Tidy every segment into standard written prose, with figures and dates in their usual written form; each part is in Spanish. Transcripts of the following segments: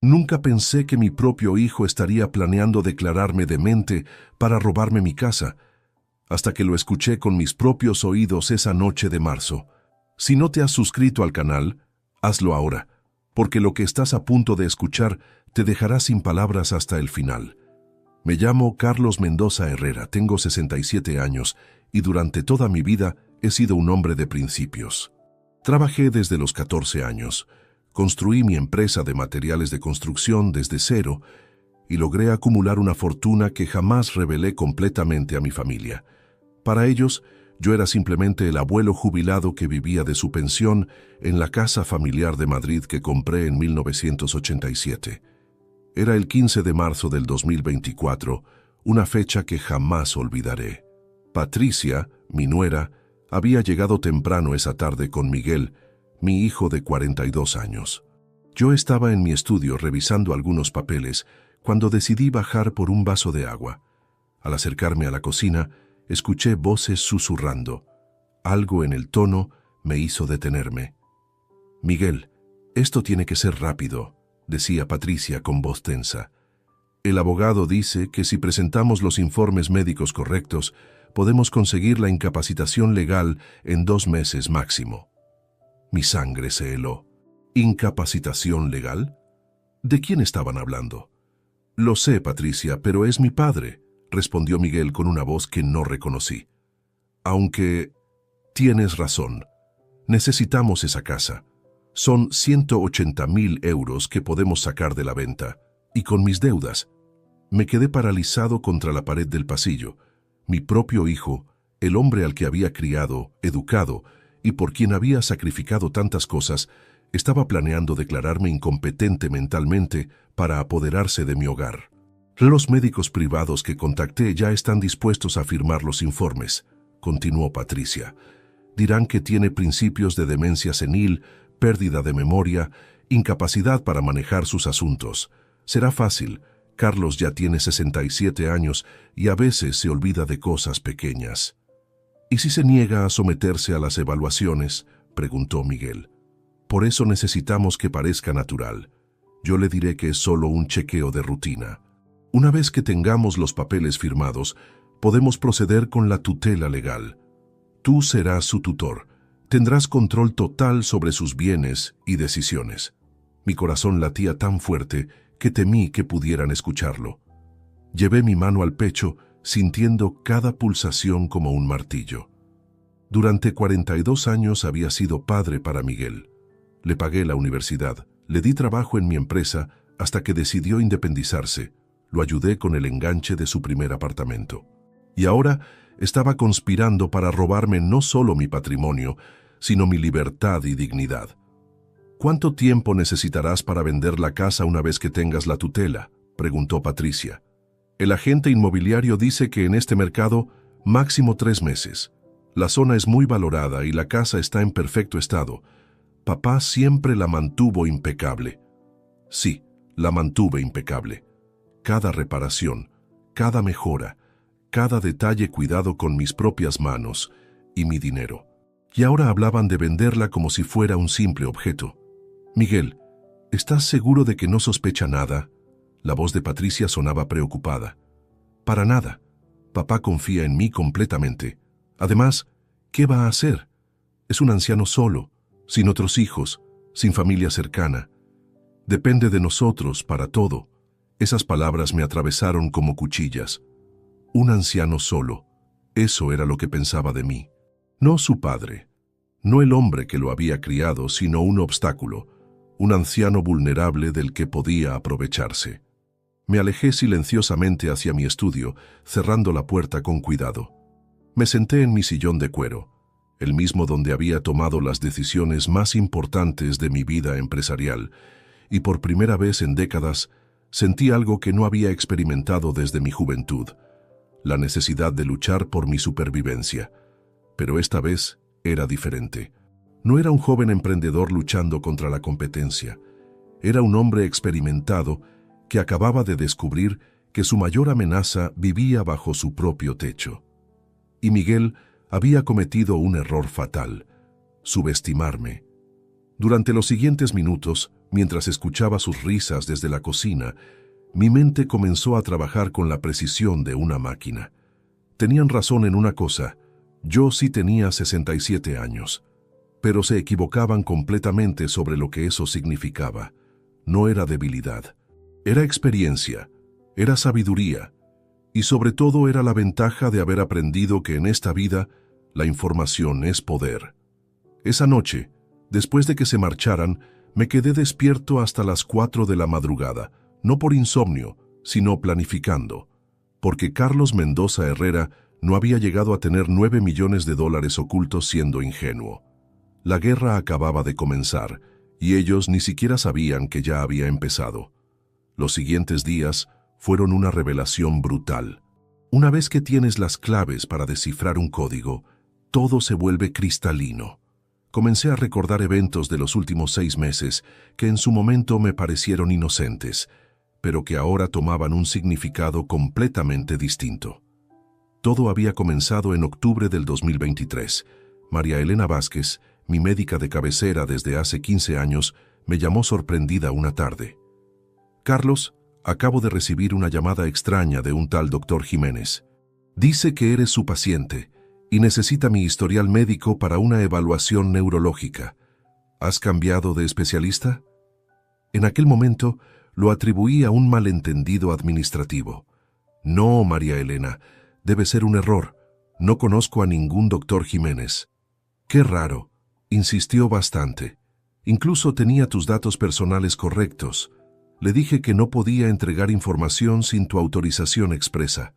Nunca pensé que mi propio hijo estaría planeando declararme demente para robarme mi casa, hasta que lo escuché con mis propios oídos esa noche de marzo. Si no te has suscrito al canal, hazlo ahora, porque lo que estás a punto de escuchar te dejará sin palabras hasta el final. Me llamo Carlos Mendoza Herrera, tengo 67 años y durante toda mi vida he sido un hombre de principios. Trabajé desde los 14 años, construí mi empresa de materiales de construcción desde cero y logré acumular una fortuna que jamás revelé completamente a mi familia. Para ellos, yo era simplemente el abuelo jubilado que vivía de su pensión en la casa familiar de Madrid que compré en 1987. Era el 15 de marzo del 2024, una fecha que jamás olvidaré. Patricia, mi nuera, había llegado temprano esa tarde con Miguel, mi hijo de 42 años. Yo estaba en mi estudio revisando algunos papeles cuando decidí bajar por un vaso de agua. Al acercarme a la cocina, escuché voces susurrando. Algo en el tono me hizo detenerme. «Miguel, esto tiene que ser rápido», decía Patricia con voz tensa. «El abogado dice que si presentamos los informes médicos correctos, podemos conseguir la incapacitación legal en 2 meses máximo». Mi sangre se heló. ¿Incapacitación legal? ¿De quién estaban hablando? «Lo sé, Patricia, pero es mi padre», respondió Miguel con una voz que no reconocí. «Aunque tienes razón. Necesitamos esa casa. Son 180.000 euros que podemos sacar de la venta. Y con mis deudas». Me quedé paralizado contra la pared del pasillo. Mi propio hijo, el hombre al que había criado, educado y por quien había sacrificado tantas cosas, estaba planeando declararme incompetente mentalmente para apoderarse de mi hogar. «Los médicos privados que contacté ya están dispuestos a firmar los informes», continuó Patricia. «Dirán que tiene principios de demencia senil, pérdida de memoria, incapacidad para manejar sus asuntos. Será fácil. Carlos ya tiene 67 años y a veces se olvida de cosas pequeñas». «¿Y si se niega a someterse a las evaluaciones?», preguntó Miguel. «Por eso necesitamos que parezca natural. Yo le diré que es solo un chequeo de rutina. Una vez que tengamos los papeles firmados, podemos proceder con la tutela legal. Tú serás su tutor. Tendrás control total sobre sus bienes y decisiones». Mi corazón latía tan fuerte que temí que pudieran escucharlo. Llevé mi mano al pecho, sintiendo cada pulsación como un martillo. Durante 42 años había sido padre para Miguel. Le pagué la universidad, le di trabajo en mi empresa hasta que decidió independizarse. Lo ayudé con el enganche de su primer apartamento. Y ahora estaba conspirando para robarme no solo mi patrimonio, sino mi libertad y dignidad. «¿Cuánto tiempo necesitarás para vender la casa una vez que tengas la tutela?», preguntó Patricia. «El agente inmobiliario dice que en este mercado máximo 3 meses. La zona es muy valorada y la casa está en perfecto estado. Papá siempre la mantuvo impecable». «Sí, la mantuve impecable. Cada reparación, cada mejora, cada detalle cuidado con mis propias manos y mi dinero». Y ahora hablaban de venderla como si fuera un simple objeto. «Miguel, ¿estás seguro de que no sospecha nada?». La voz de Patricia sonaba preocupada. «Para nada. Papá confía en mí completamente. Además, ¿qué va a hacer? Es un anciano solo, sin otros hijos, sin familia cercana. Depende de nosotros para todo». Esas palabras me atravesaron como cuchillas. Un anciano solo. Eso era lo que pensaba de mí. No su padre. No el hombre que lo había criado, sino un obstáculo. Un anciano vulnerable del que podía aprovecharse. Me alejé silenciosamente hacia mi estudio, cerrando la puerta con cuidado. Me senté en mi sillón de cuero, el mismo donde había tomado las decisiones más importantes de mi vida empresarial, y por primera vez en décadas sentí algo que no había experimentado desde mi juventud, la necesidad de luchar por mi supervivencia. Pero esta vez era diferente. No era un joven emprendedor luchando contra la competencia. Era un hombre experimentado que acababa de descubrir que su mayor amenaza vivía bajo su propio techo. Y Miguel había cometido un error fatal: subestimarme. Durante los siguientes minutos Mientras escuchaba sus risas desde la cocina, mi mente comenzó a trabajar con la precisión de una máquina. Tenían razón en una cosa: yo sí tenía 67 años, pero se equivocaban completamente sobre lo que eso significaba. No era debilidad, era experiencia, era sabiduría, y sobre todo era la ventaja de haber aprendido que en esta vida la información es poder. Esa noche, después de que se marcharan, me quedé despierto hasta las 4 de la madrugada, no por insomnio, sino planificando, porque Carlos Mendoza Herrera no había llegado a tener $9 millones ocultos siendo ingenuo. La guerra acababa de comenzar, y ellos ni siquiera sabían que ya había empezado. Los siguientes días fueron una revelación brutal. Una vez que tienes las claves para descifrar un código, todo se vuelve cristalino. Comencé a recordar eventos de los últimos 6 meses que en su momento me parecieron inocentes, pero que ahora tomaban un significado completamente distinto. Todo había comenzado en octubre del 2023. María Elena Vázquez, mi médica de cabecera desde hace 15 años, me llamó sorprendida una tarde. Carlos, acabo de recibir una llamada extraña de un tal doctor Jiménez. Dice que eres su paciente y necesita mi historial médico para una evaluación neurológica. ¿Has cambiado de especialista? En aquel momento lo atribuí a un malentendido administrativo. No, María Elena, debe ser un error. No conozco a ningún doctor Jiménez. Qué raro, insistió bastante. Incluso tenía tus datos personales correctos. Le dije que no podía entregar información sin tu autorización expresa.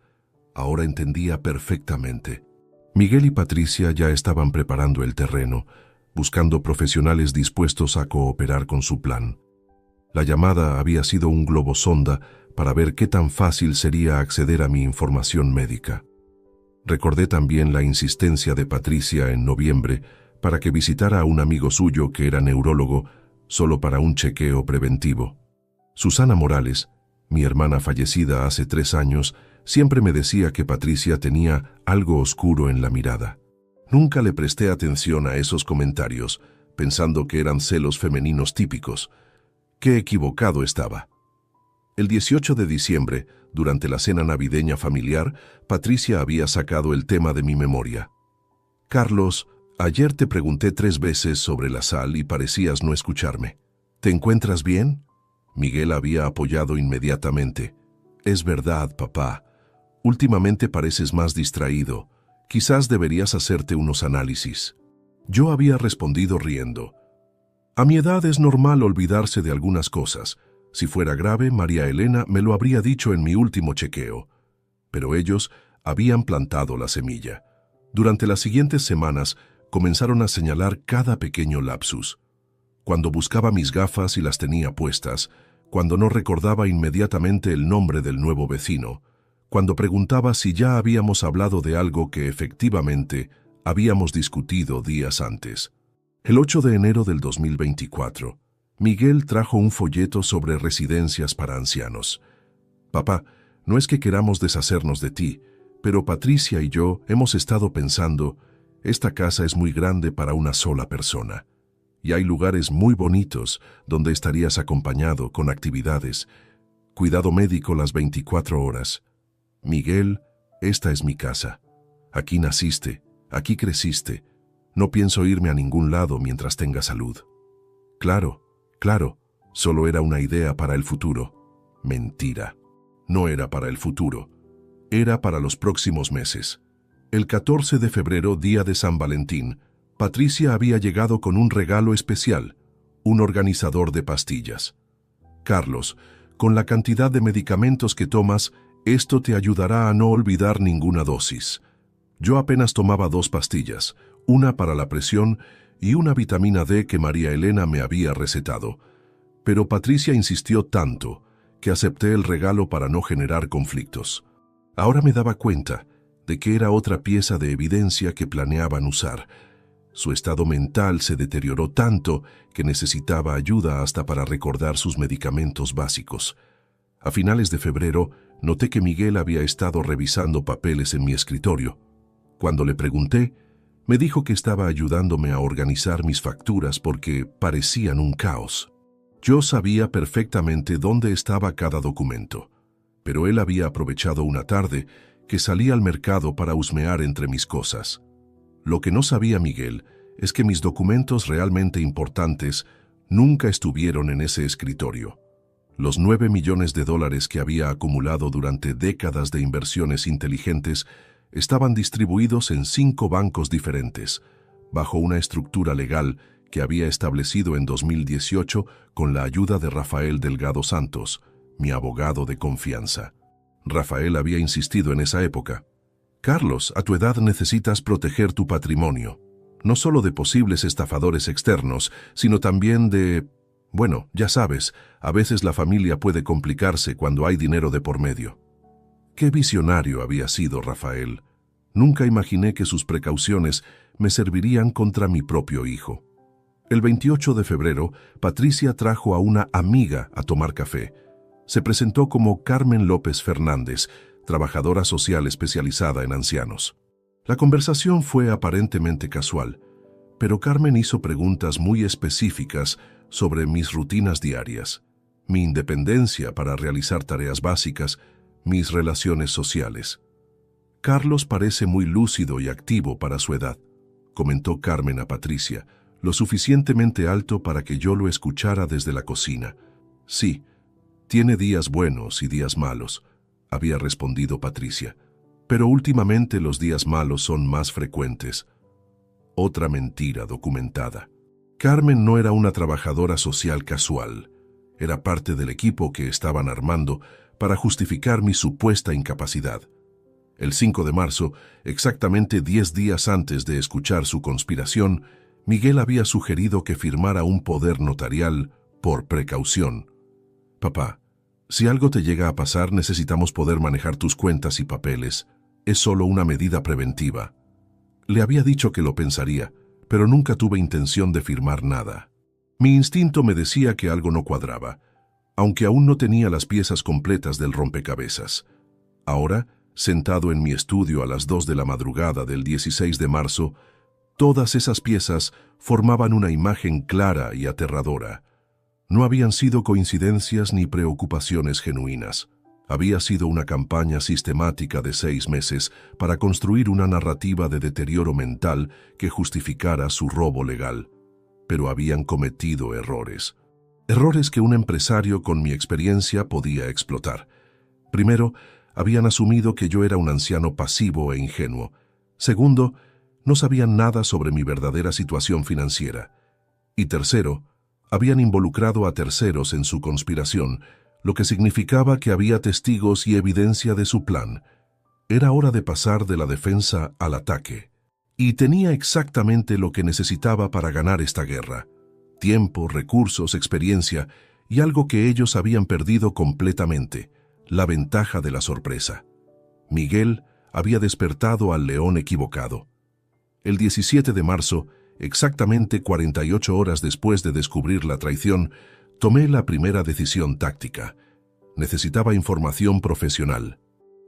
Ahora entendía perfectamente. Miguel y Patricia ya estaban preparando el terreno, buscando profesionales dispuestos a cooperar con su plan. La llamada había sido un globo sonda para ver qué tan fácil sería acceder a mi información médica. Recordé también la insistencia de Patricia en noviembre para que visitara a un amigo suyo que era neurólogo solo para un chequeo preventivo. Susana Morales, mi hermana fallecida hace 3 años, siempre me decía que Patricia tenía algo oscuro en la mirada. Nunca le presté atención a esos comentarios, pensando que eran celos femeninos típicos. Qué equivocado estaba. El 18 de diciembre, durante la cena navideña familiar, Patricia había sacado el tema de mi memoria. Carlos, ayer te pregunté 3 veces sobre la sal y parecías no escucharme. ¿Te encuentras bien? Miguel había apoyado inmediatamente. Es verdad, papá. Últimamente pareces más distraído. Quizás deberías hacerte unos análisis. Yo había respondido riendo. A mi edad es normal olvidarse de algunas cosas. Si fuera grave, María Elena me lo habría dicho en mi último chequeo. Pero ellos habían plantado la semilla. Durante las siguientes semanas comenzaron a señalar cada pequeño lapsus. Cuando buscaba mis gafas y las tenía puestas, cuando no recordaba inmediatamente el nombre del nuevo vecino, cuando preguntaba si ya habíamos hablado de algo que efectivamente habíamos discutido días antes. El 8 de enero del 2024, Miguel trajo un folleto sobre residencias para ancianos. Papá, no es que queramos deshacernos de ti, pero Patricia y yo hemos estado pensando, esta casa es muy grande para una sola persona. Y hay lugares muy bonitos donde estarías acompañado con actividades. Cuidado médico las 24 horas. Miguel, esta es mi casa. Aquí naciste, aquí creciste. No pienso irme a ningún lado mientras tenga salud. Claro, solo era una idea para el futuro. Mentira. No era para el futuro. Era para los próximos meses. El 14 de febrero, día de San Valentín, Patricia había llegado con un regalo especial, un organizador de pastillas. Carlos, con la cantidad de medicamentos que tomas, esto te ayudará a no olvidar ninguna dosis. Yo apenas tomaba 2 pastillas, una para la presión y una vitamina D que María Elena me había recetado. Pero Patricia insistió tanto que acepté el regalo para no generar conflictos. Ahora me daba cuenta de que era otra pieza de evidencia que planeaban usar. Su estado mental se deterioró tanto que necesitaba ayuda hasta para recordar sus medicamentos básicos. A finales de febrero, noté que Miguel había estado revisando papeles en mi escritorio. Cuando le pregunté, me dijo que estaba ayudándome a organizar mis facturas porque parecían un caos. Yo sabía perfectamente dónde estaba cada documento, pero él había aprovechado una tarde que salí al mercado para husmear entre mis cosas. Lo que no sabía Miguel es que mis documentos realmente importantes nunca estuvieron en ese escritorio. Los 9 millones de dólares que había acumulado durante décadas de inversiones inteligentes estaban distribuidos en 5 bancos diferentes, bajo una estructura legal que había establecido en 2018 con la ayuda de Rafael Delgado Santos, mi abogado de confianza. Rafael había insistido en esa época: Carlos, a tu edad necesitas proteger tu patrimonio, no solo de posibles estafadores externos, sino también de... Bueno, ya sabes, a veces la familia puede complicarse cuando hay dinero de por medio. Qué visionario había sido Rafael. Nunca imaginé que sus precauciones me servirían contra mi propio hijo. El 28 de febrero, Patricia trajo a una amiga a tomar café. Se presentó como Carmen López Fernández, trabajadora social especializada en ancianos. La conversación fue aparentemente casual, pero Carmen hizo preguntas muy específicas sobre mis rutinas diarias, mi independencia para realizar tareas básicas, mis relaciones sociales. Carlos parece muy lúcido y activo para su edad, comentó Carmen a Patricia, lo suficientemente alto para que yo lo escuchara desde la cocina. Sí, tiene días buenos y días malos, había respondido Patricia, pero últimamente los días malos son más frecuentes. Otra mentira documentada. Carmen no era una trabajadora social casual, era parte del equipo que estaban armando para justificar mi supuesta incapacidad. El 5 de marzo, exactamente 10 días antes de escuchar su conspiración, Miguel había sugerido que firmara un poder notarial por precaución. Papá, si algo te llega a pasar, necesitamos poder manejar tus cuentas y papeles. Es solo una medida preventiva. Le había dicho que lo pensaría, pero nunca tuve intención de firmar nada. Mi instinto me decía que algo no cuadraba, aunque aún no tenía las piezas completas del rompecabezas. Ahora, sentado en mi estudio a las 2 de la madrugada del 16 de marzo, todas esas piezas formaban una imagen clara y aterradora. No habían sido coincidencias ni preocupaciones genuinas. Había sido una campaña sistemática de 6 meses para construir una narrativa de deterioro mental que justificara su robo legal. Pero habían cometido errores. Errores que un empresario con mi experiencia podía explotar. Primero, habían asumido que yo era un anciano pasivo e ingenuo. Segundo, no sabían nada sobre mi verdadera situación financiera. Y tercero, habían involucrado a terceros en su conspiración, lo que significaba que había testigos y evidencia de su plan. Era hora de pasar de la defensa al ataque. Y tenía exactamente lo que necesitaba para ganar esta guerra: tiempo, recursos, experiencia y algo que ellos habían perdido completamente: la ventaja de la sorpresa. Miguel había despertado al león equivocado. El 17 de marzo, exactamente 48 horas después de descubrir la traición, tomé la primera decisión táctica. Necesitaba información profesional.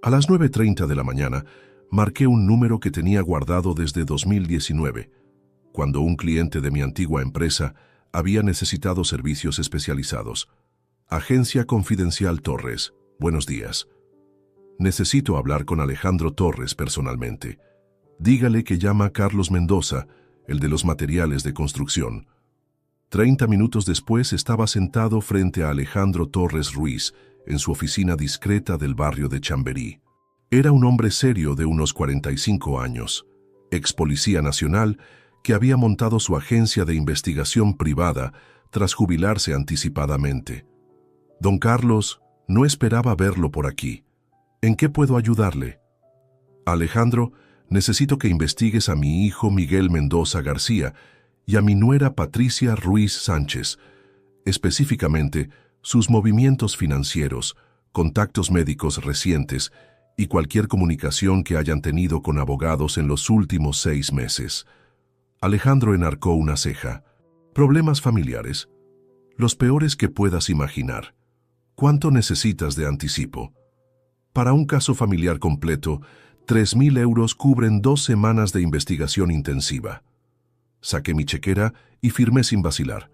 A las 9:30 de la mañana, marqué un número que tenía guardado desde 2019, cuando un cliente de mi antigua empresa había necesitado servicios especializados. Agencia Confidencial Torres, buenos días. Necesito hablar con Alejandro Torres personalmente. Dígale que llama a Carlos Mendoza, el de los materiales de construcción. 30 minutos después estaba sentado frente a Alejandro Torres Ruiz, en su oficina discreta del barrio de Chamberí. Era un hombre serio de unos 45 años, ex policía nacional, que había montado su agencia de investigación privada tras jubilarse anticipadamente. Don Carlos, no esperaba verlo por aquí. ¿En qué puedo ayudarle? Alejandro, necesito que investigues a mi hijo Miguel Mendoza García y a mi nuera Patricia Ruiz Sánchez, específicamente sus movimientos financieros, contactos médicos recientes y cualquier comunicación que hayan tenido con abogados en los últimos 6 meses. Alejandro enarcó una ceja. ¿Problemas familiares? Los peores que puedas imaginar. ¿Cuánto necesitas de anticipo? Para un caso familiar completo, 3.000 euros cubren 2 semanas de investigación intensiva. Saqué mi chequera y firmé sin vacilar.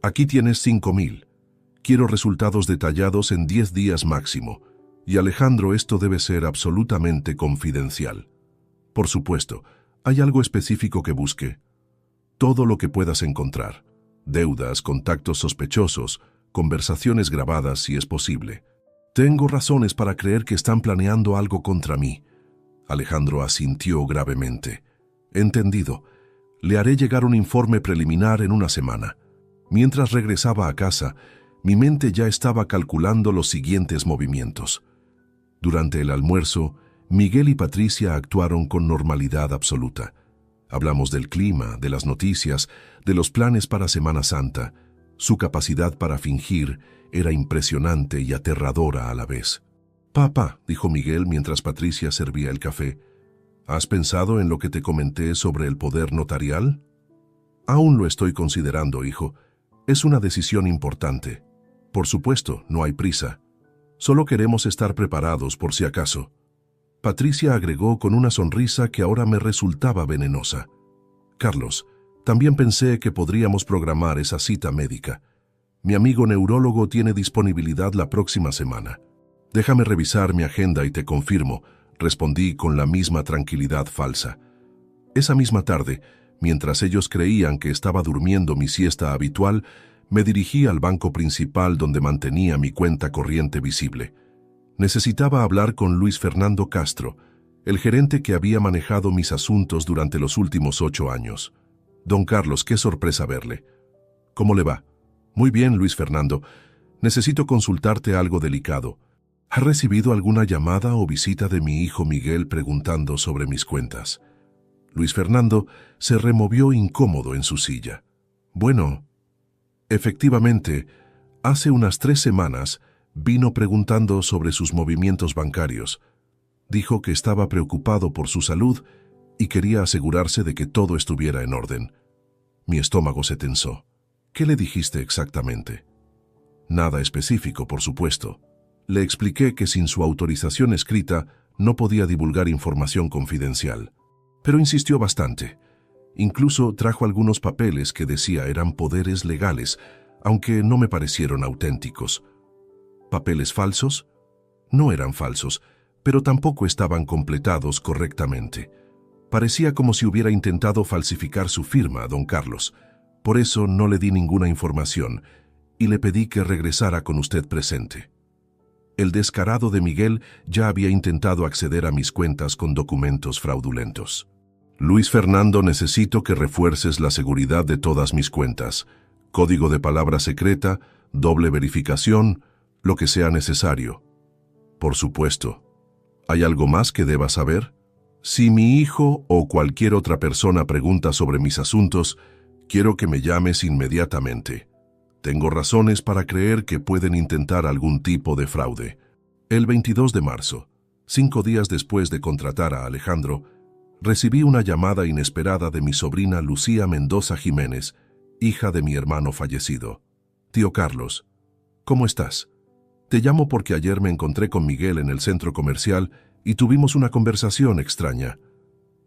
Aquí tienes 5.000. Quiero resultados detallados en 10 días máximo. Y Alejandro, esto debe ser absolutamente confidencial. Por supuesto, ¿hay algo específico que busque? Todo lo que puedas encontrar. Deudas, contactos sospechosos, conversaciones grabadas si es posible. Tengo razones para creer que están planeando algo contra mí. Alejandro asintió gravemente. Entendido. Le haré llegar un informe preliminar en una semana. Mientras regresaba a casa, mi mente ya estaba calculando los siguientes movimientos. Durante el almuerzo, Miguel y Patricia actuaron con normalidad absoluta. Hablamos del clima, de las noticias, de los planes para Semana Santa. Su capacidad para fingir era impresionante y aterradora a la vez. «Papá», dijo Miguel mientras Patricia servía el café, «¿has pensado en lo que te comenté sobre el poder notarial?» «Aún lo estoy considerando, hijo. Es una decisión importante. Por supuesto, no hay prisa. Solo queremos estar preparados por si acaso». Patricia agregó con una sonrisa que ahora me resultaba venenosa. «Carlos, también pensé que podríamos programar esa cita médica. Mi amigo neurólogo tiene disponibilidad la próxima semana. Déjame revisar mi agenda y te confirmo», respondí con la misma tranquilidad falsa. Esa misma tarde, mientras ellos creían que estaba durmiendo mi siesta habitual, me dirigí al banco principal donde mantenía mi cuenta corriente visible. Necesitaba hablar con Luis Fernando Castro, el gerente que había manejado mis asuntos durante los últimos 8 años. «Don Carlos, qué sorpresa verle. ¿Cómo le va?» «Muy bien, Luis Fernando. Necesito consultarte algo delicado. ¿Ha recibido alguna llamada o visita de mi hijo Miguel preguntando sobre mis cuentas?» Luis Fernando se removió incómodo en su silla. «Bueno, efectivamente, hace unas 3 semanas vino preguntando sobre sus movimientos bancarios. Dijo que estaba preocupado por su salud y quería asegurarse de que todo estuviera en orden». Mi estómago se tensó. «¿Qué le dijiste exactamente?» «Nada específico, por supuesto. Le expliqué que sin su autorización escrita no podía divulgar información confidencial. Pero insistió bastante. Incluso trajo algunos papeles que decía eran poderes legales, aunque no me parecieron auténticos». ¿Papeles falsos? No eran falsos, pero tampoco estaban completados correctamente. Parecía como si hubiera intentado falsificar su firma, don Carlos. Por eso no le di ninguna información y le pedí que regresara con usted presente. El descarado de Miguel ya había intentado acceder a mis cuentas con documentos fraudulentos. «Luis Fernando, necesito que refuerces la seguridad de todas mis cuentas. Código de palabra secreta, doble verificación, lo que sea necesario». «Por supuesto. ¿Hay algo más que deba saber?» «Si mi hijo o cualquier otra persona pregunta sobre mis asuntos, quiero que me llames inmediatamente. Tengo razones para creer que pueden intentar algún tipo de fraude». El 22 de marzo, 5 días después de contratar a Alejandro, recibí una llamada inesperada de mi sobrina Lucía Mendoza Jiménez, hija de mi hermano fallecido. «Tío Carlos, ¿cómo estás? Te llamo porque ayer me encontré con Miguel en el centro comercial y tuvimos una conversación extraña».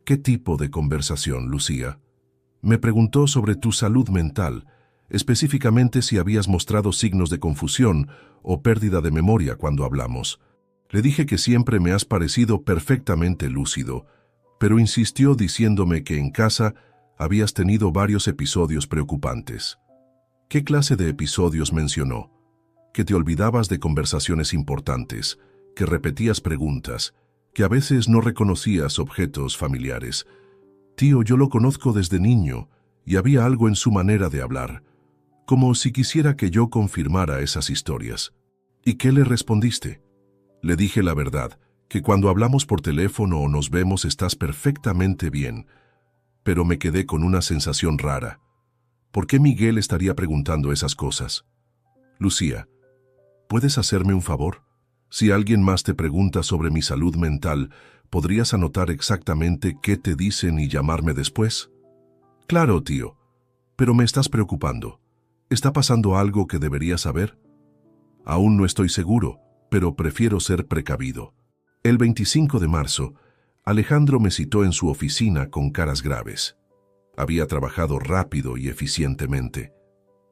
«¿Qué tipo de conversación, Lucía?» «Me preguntó sobre tu salud mental, específicamente si habías mostrado signos de confusión o pérdida de memoria cuando hablamos. Le dije que siempre me has parecido perfectamente lúcido, pero insistió diciéndome que en casa habías tenido varios episodios preocupantes». «¿Qué clase de episodios mencionó?» «Que te olvidabas de conversaciones importantes, que repetías preguntas, que a veces no reconocías objetos familiares. Tío, yo lo conozco desde niño y había algo en su manera de hablar, como si quisiera que yo confirmara esas historias». «¿Y qué le respondiste?» «Le dije la verdad, que cuando hablamos por teléfono o nos vemos estás perfectamente bien, pero me quedé con una sensación rara. ¿Por qué Miguel estaría preguntando esas cosas?» «Lucía, ¿puedes hacerme un favor? Si alguien más te pregunta sobre mi salud mental, ¿podrías anotar exactamente qué te dicen y llamarme después?» «Claro, tío, pero me estás preocupando. ¿Está pasando algo que debería saber?» «Aún no estoy seguro, pero prefiero ser precavido». El 25 de marzo, Alejandro me citó en su oficina con caras graves. Había trabajado rápido y eficientemente.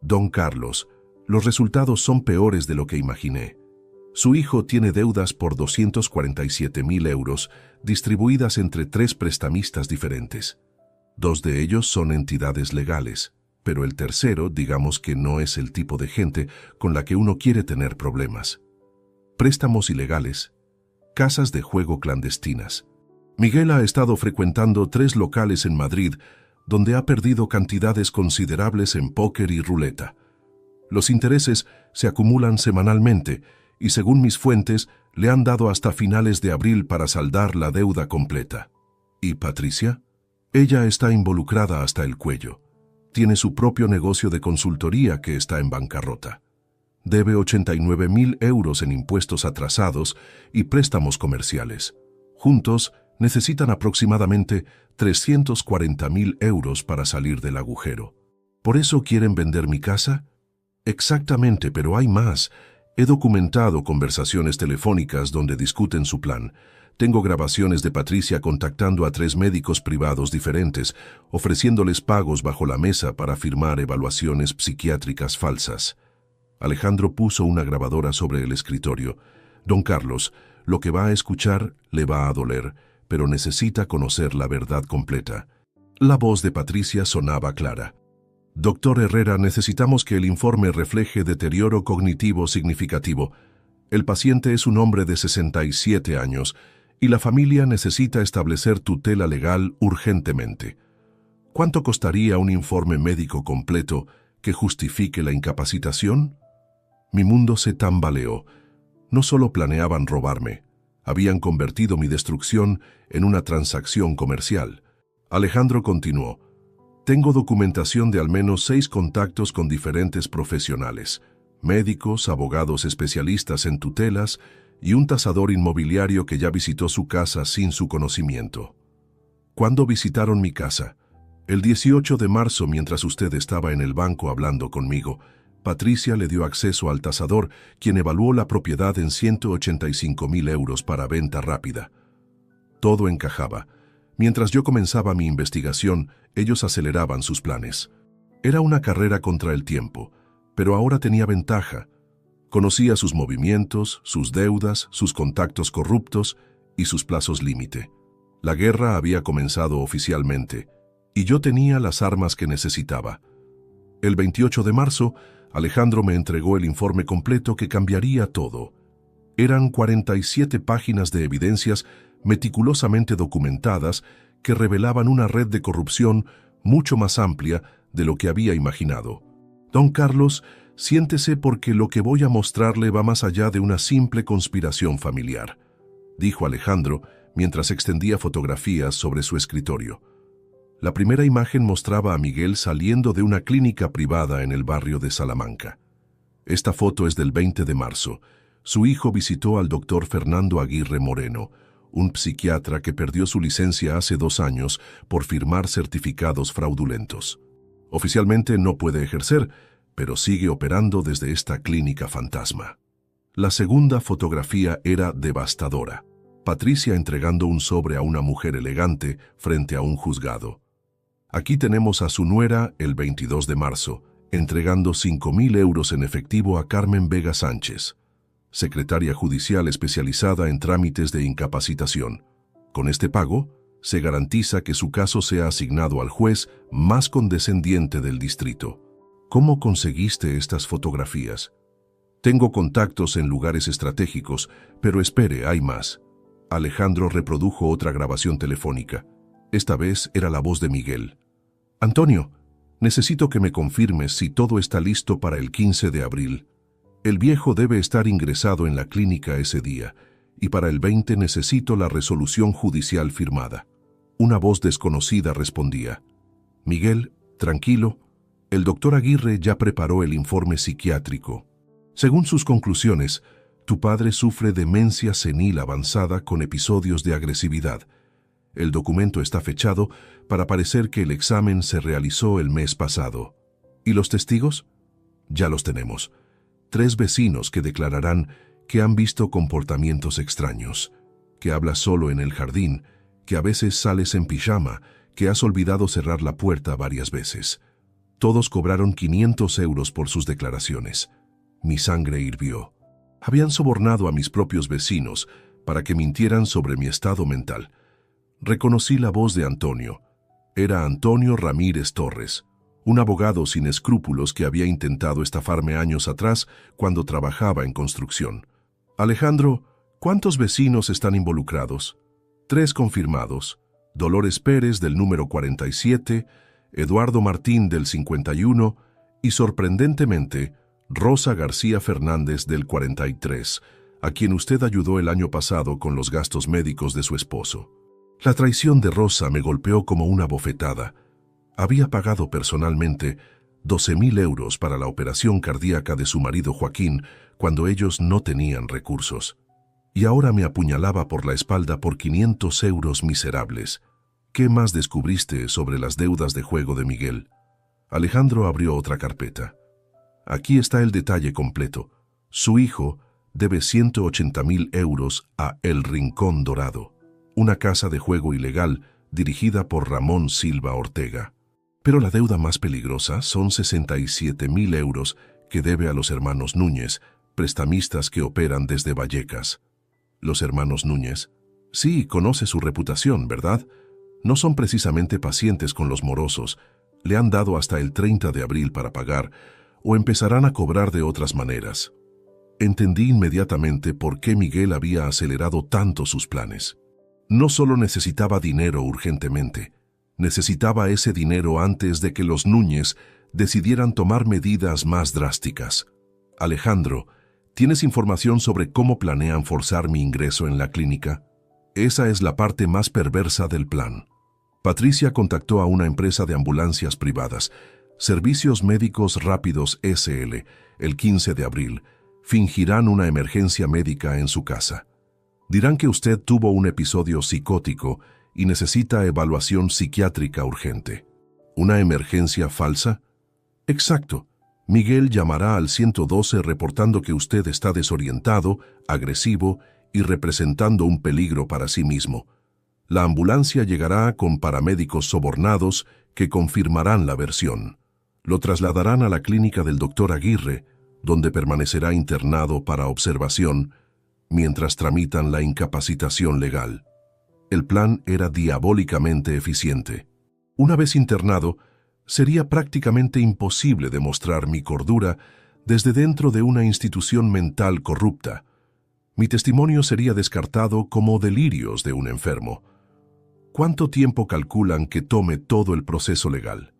«Don Carlos, Los resultados son peores de lo que imaginé. Su hijo tiene deudas por 247.000 euros, distribuidas entre 3 prestamistas diferentes. 2 de ellos son entidades legales, pero el tercero, digamos que no es el tipo de gente con la que uno quiere tener problemas. Préstamos ilegales, casas de juego clandestinas. Miguel ha estado frecuentando 3 locales en Madrid, donde ha perdido cantidades considerables en póker y ruleta. Los intereses se acumulan semanalmente y, según mis fuentes, le han dado hasta finales de abril para saldar la deuda completa. ¿Y Patricia? Ella está involucrada hasta el cuello. Tiene su propio negocio de consultoría que está en bancarrota. Debe 89.000 euros en impuestos atrasados y préstamos comerciales. Juntos, necesitan aproximadamente 340.000 euros para salir del agujero. ¿Por eso quieren vender mi casa? Exactamente, pero hay más. He documentado conversaciones telefónicas donde discuten su plan. Tengo grabaciones de Patricia contactando a 3 médicos privados diferentes, ofreciéndoles pagos bajo la mesa para firmar evaluaciones psiquiátricas falsas. Alejandro puso una grabadora sobre el escritorio. Don Carlos, lo que va a escuchar le va a doler, pero necesita conocer la verdad completa. La voz de Patricia sonaba clara. Doctor Herrera, necesitamos que el informe refleje deterioro cognitivo significativo. El paciente es un hombre de 67 años y la familia necesita establecer tutela legal urgentemente. ¿Cuánto costaría un informe médico completo que justifique la incapacitación? Mi mundo se tambaleó. No solo planeaban robarme, habían convertido mi destrucción en una transacción comercial. Alejandro continuó. Tengo documentación de al menos 6 contactos con diferentes profesionales, médicos, abogados especialistas en tutelas y un tasador inmobiliario que ya visitó su casa sin su conocimiento. ¿Cuándo visitaron mi casa? El 18 de marzo, mientras usted estaba en el banco hablando conmigo. Patricia le dio acceso al tasador, quien evaluó la propiedad en 185.000 euros para venta rápida. Todo encajaba. Mientras yo comenzaba mi investigación, ellos aceleraban sus planes. Era una carrera contra el tiempo, pero ahora tenía ventaja. Conocía sus movimientos, sus deudas, sus contactos corruptos y sus plazos límite. La guerra había comenzado oficialmente, y yo tenía las armas que necesitaba. El 28 de marzo, Alejandro me entregó el informe completo que cambiaría todo. Eran 47 páginas de evidencias meticulosamente documentadas que revelaban una red de corrupción mucho más amplia de lo que había imaginado. Don Carlos, siéntese porque lo que voy a mostrarle va más allá de una simple conspiración familiar, dijo Alejandro mientras extendía fotografías sobre su escritorio. La primera imagen mostraba a Miguel saliendo de una clínica privada en el barrio de Salamanca. Esta foto es del 20 de marzo. Su hijo visitó al doctor Fernando Aguirre Moreno, un psiquiatra que perdió su licencia hace 2 años por firmar certificados fraudulentos. Oficialmente no puede ejercer, pero sigue operando desde esta clínica fantasma. La segunda fotografía era devastadora. Patricia entregando un sobre a una mujer elegante frente a un juzgado. Aquí tenemos a su nuera el 22 de marzo, entregando 5.000 euros en efectivo a Carmen Vega Sánchez, secretaria judicial especializada en trámites de incapacitación. Con este pago, se garantiza que su caso sea asignado al juez más condescendiente del distrito. ¿Cómo conseguiste estas fotografías? Tengo contactos en lugares estratégicos, pero espere, hay más. Alejandro reprodujo otra grabación telefónica. Esta vez era la voz de Miguel. Antonio, necesito que me confirmes si todo está listo para el 15 de abril. El viejo debe estar ingresado en la clínica ese día, y para el 20 necesito la resolución judicial firmada. Una voz desconocida respondía. Miguel, tranquilo, el doctor Aguirre ya preparó el informe psiquiátrico. Según sus conclusiones, tu padre sufre demencia senil avanzada con episodios de agresividad. El documento está fechado para parecer que el examen se realizó el mes pasado. ¿Y los testigos? Ya los tenemos. 3 vecinos que declararán que han visto comportamientos extraños, que hablas solo en el jardín, que a veces sales en pijama, que has olvidado cerrar la puerta varias veces. Todos cobraron 500 euros por sus declaraciones. Mi sangre hirvió. Habían sobornado a mis propios vecinos para que mintieran sobre mi estado mental. Reconocí la voz de Antonio. Era Antonio Ramírez Torres, un abogado sin escrúpulos que había intentado estafarme años atrás cuando trabajaba en construcción. Alejandro, ¿cuántos vecinos están involucrados? 3 confirmados. Dolores Pérez del número 47, Eduardo Martín del 51 y, sorprendentemente, Rosa García Fernández del 43, a quien usted ayudó el año pasado con los gastos médicos de su esposo. La traición de Rosa me golpeó como una bofetada. Había pagado personalmente 12.000 euros para la operación cardíaca de su marido Joaquín cuando ellos no tenían recursos. Y ahora me apuñalaba por la espalda por 500 euros miserables. ¿Qué más descubriste sobre las deudas de juego de Miguel? Alejandro abrió otra carpeta. Aquí está el detalle completo. Su hijo debe 180.000 euros a El Rincón Dorado, una casa de juego ilegal dirigida por Ramón Silva Ortega. Pero la deuda más peligrosa son 67.000 euros que debe a los hermanos Núñez, prestamistas que operan desde Vallecas. Los hermanos Núñez. Sí, conoce su reputación, ¿verdad? No son precisamente pacientes con los morosos. Le han dado hasta el 30 de abril para pagar, o empezarán a cobrar de otras maneras. Entendí inmediatamente por qué Miguel había acelerado tanto sus planes. No solo necesitaba dinero urgentemente, necesitaba ese dinero antes de que los Núñez decidieran tomar medidas más drásticas. Alejandro, ¿tienes información sobre cómo planean forzar mi ingreso en la clínica? Esa es la parte más perversa del plan. Patricia contactó a una empresa de ambulancias privadas, Servicios Médicos Rápidos SL, el 15 de abril. Fingirán una emergencia médica en su casa. Dirán que usted tuvo un episodio psicótico y necesita evaluación psiquiátrica urgente. ¿Una emergencia falsa? Exacto. Miguel llamará al 112 reportando que usted está desorientado, agresivo y representando un peligro para sí mismo. La ambulancia llegará con paramédicos sobornados que confirmarán la versión. Lo trasladarán a la clínica del doctor Aguirre, donde permanecerá internado para observación mientras tramitan la incapacitación legal. El plan era diabólicamente eficiente. Una vez internado, sería prácticamente imposible demostrar mi cordura desde dentro de una institución mental corrupta. Mi testimonio sería descartado como delirios de un enfermo. ¿Cuánto tiempo calculan que tome todo el proceso legal?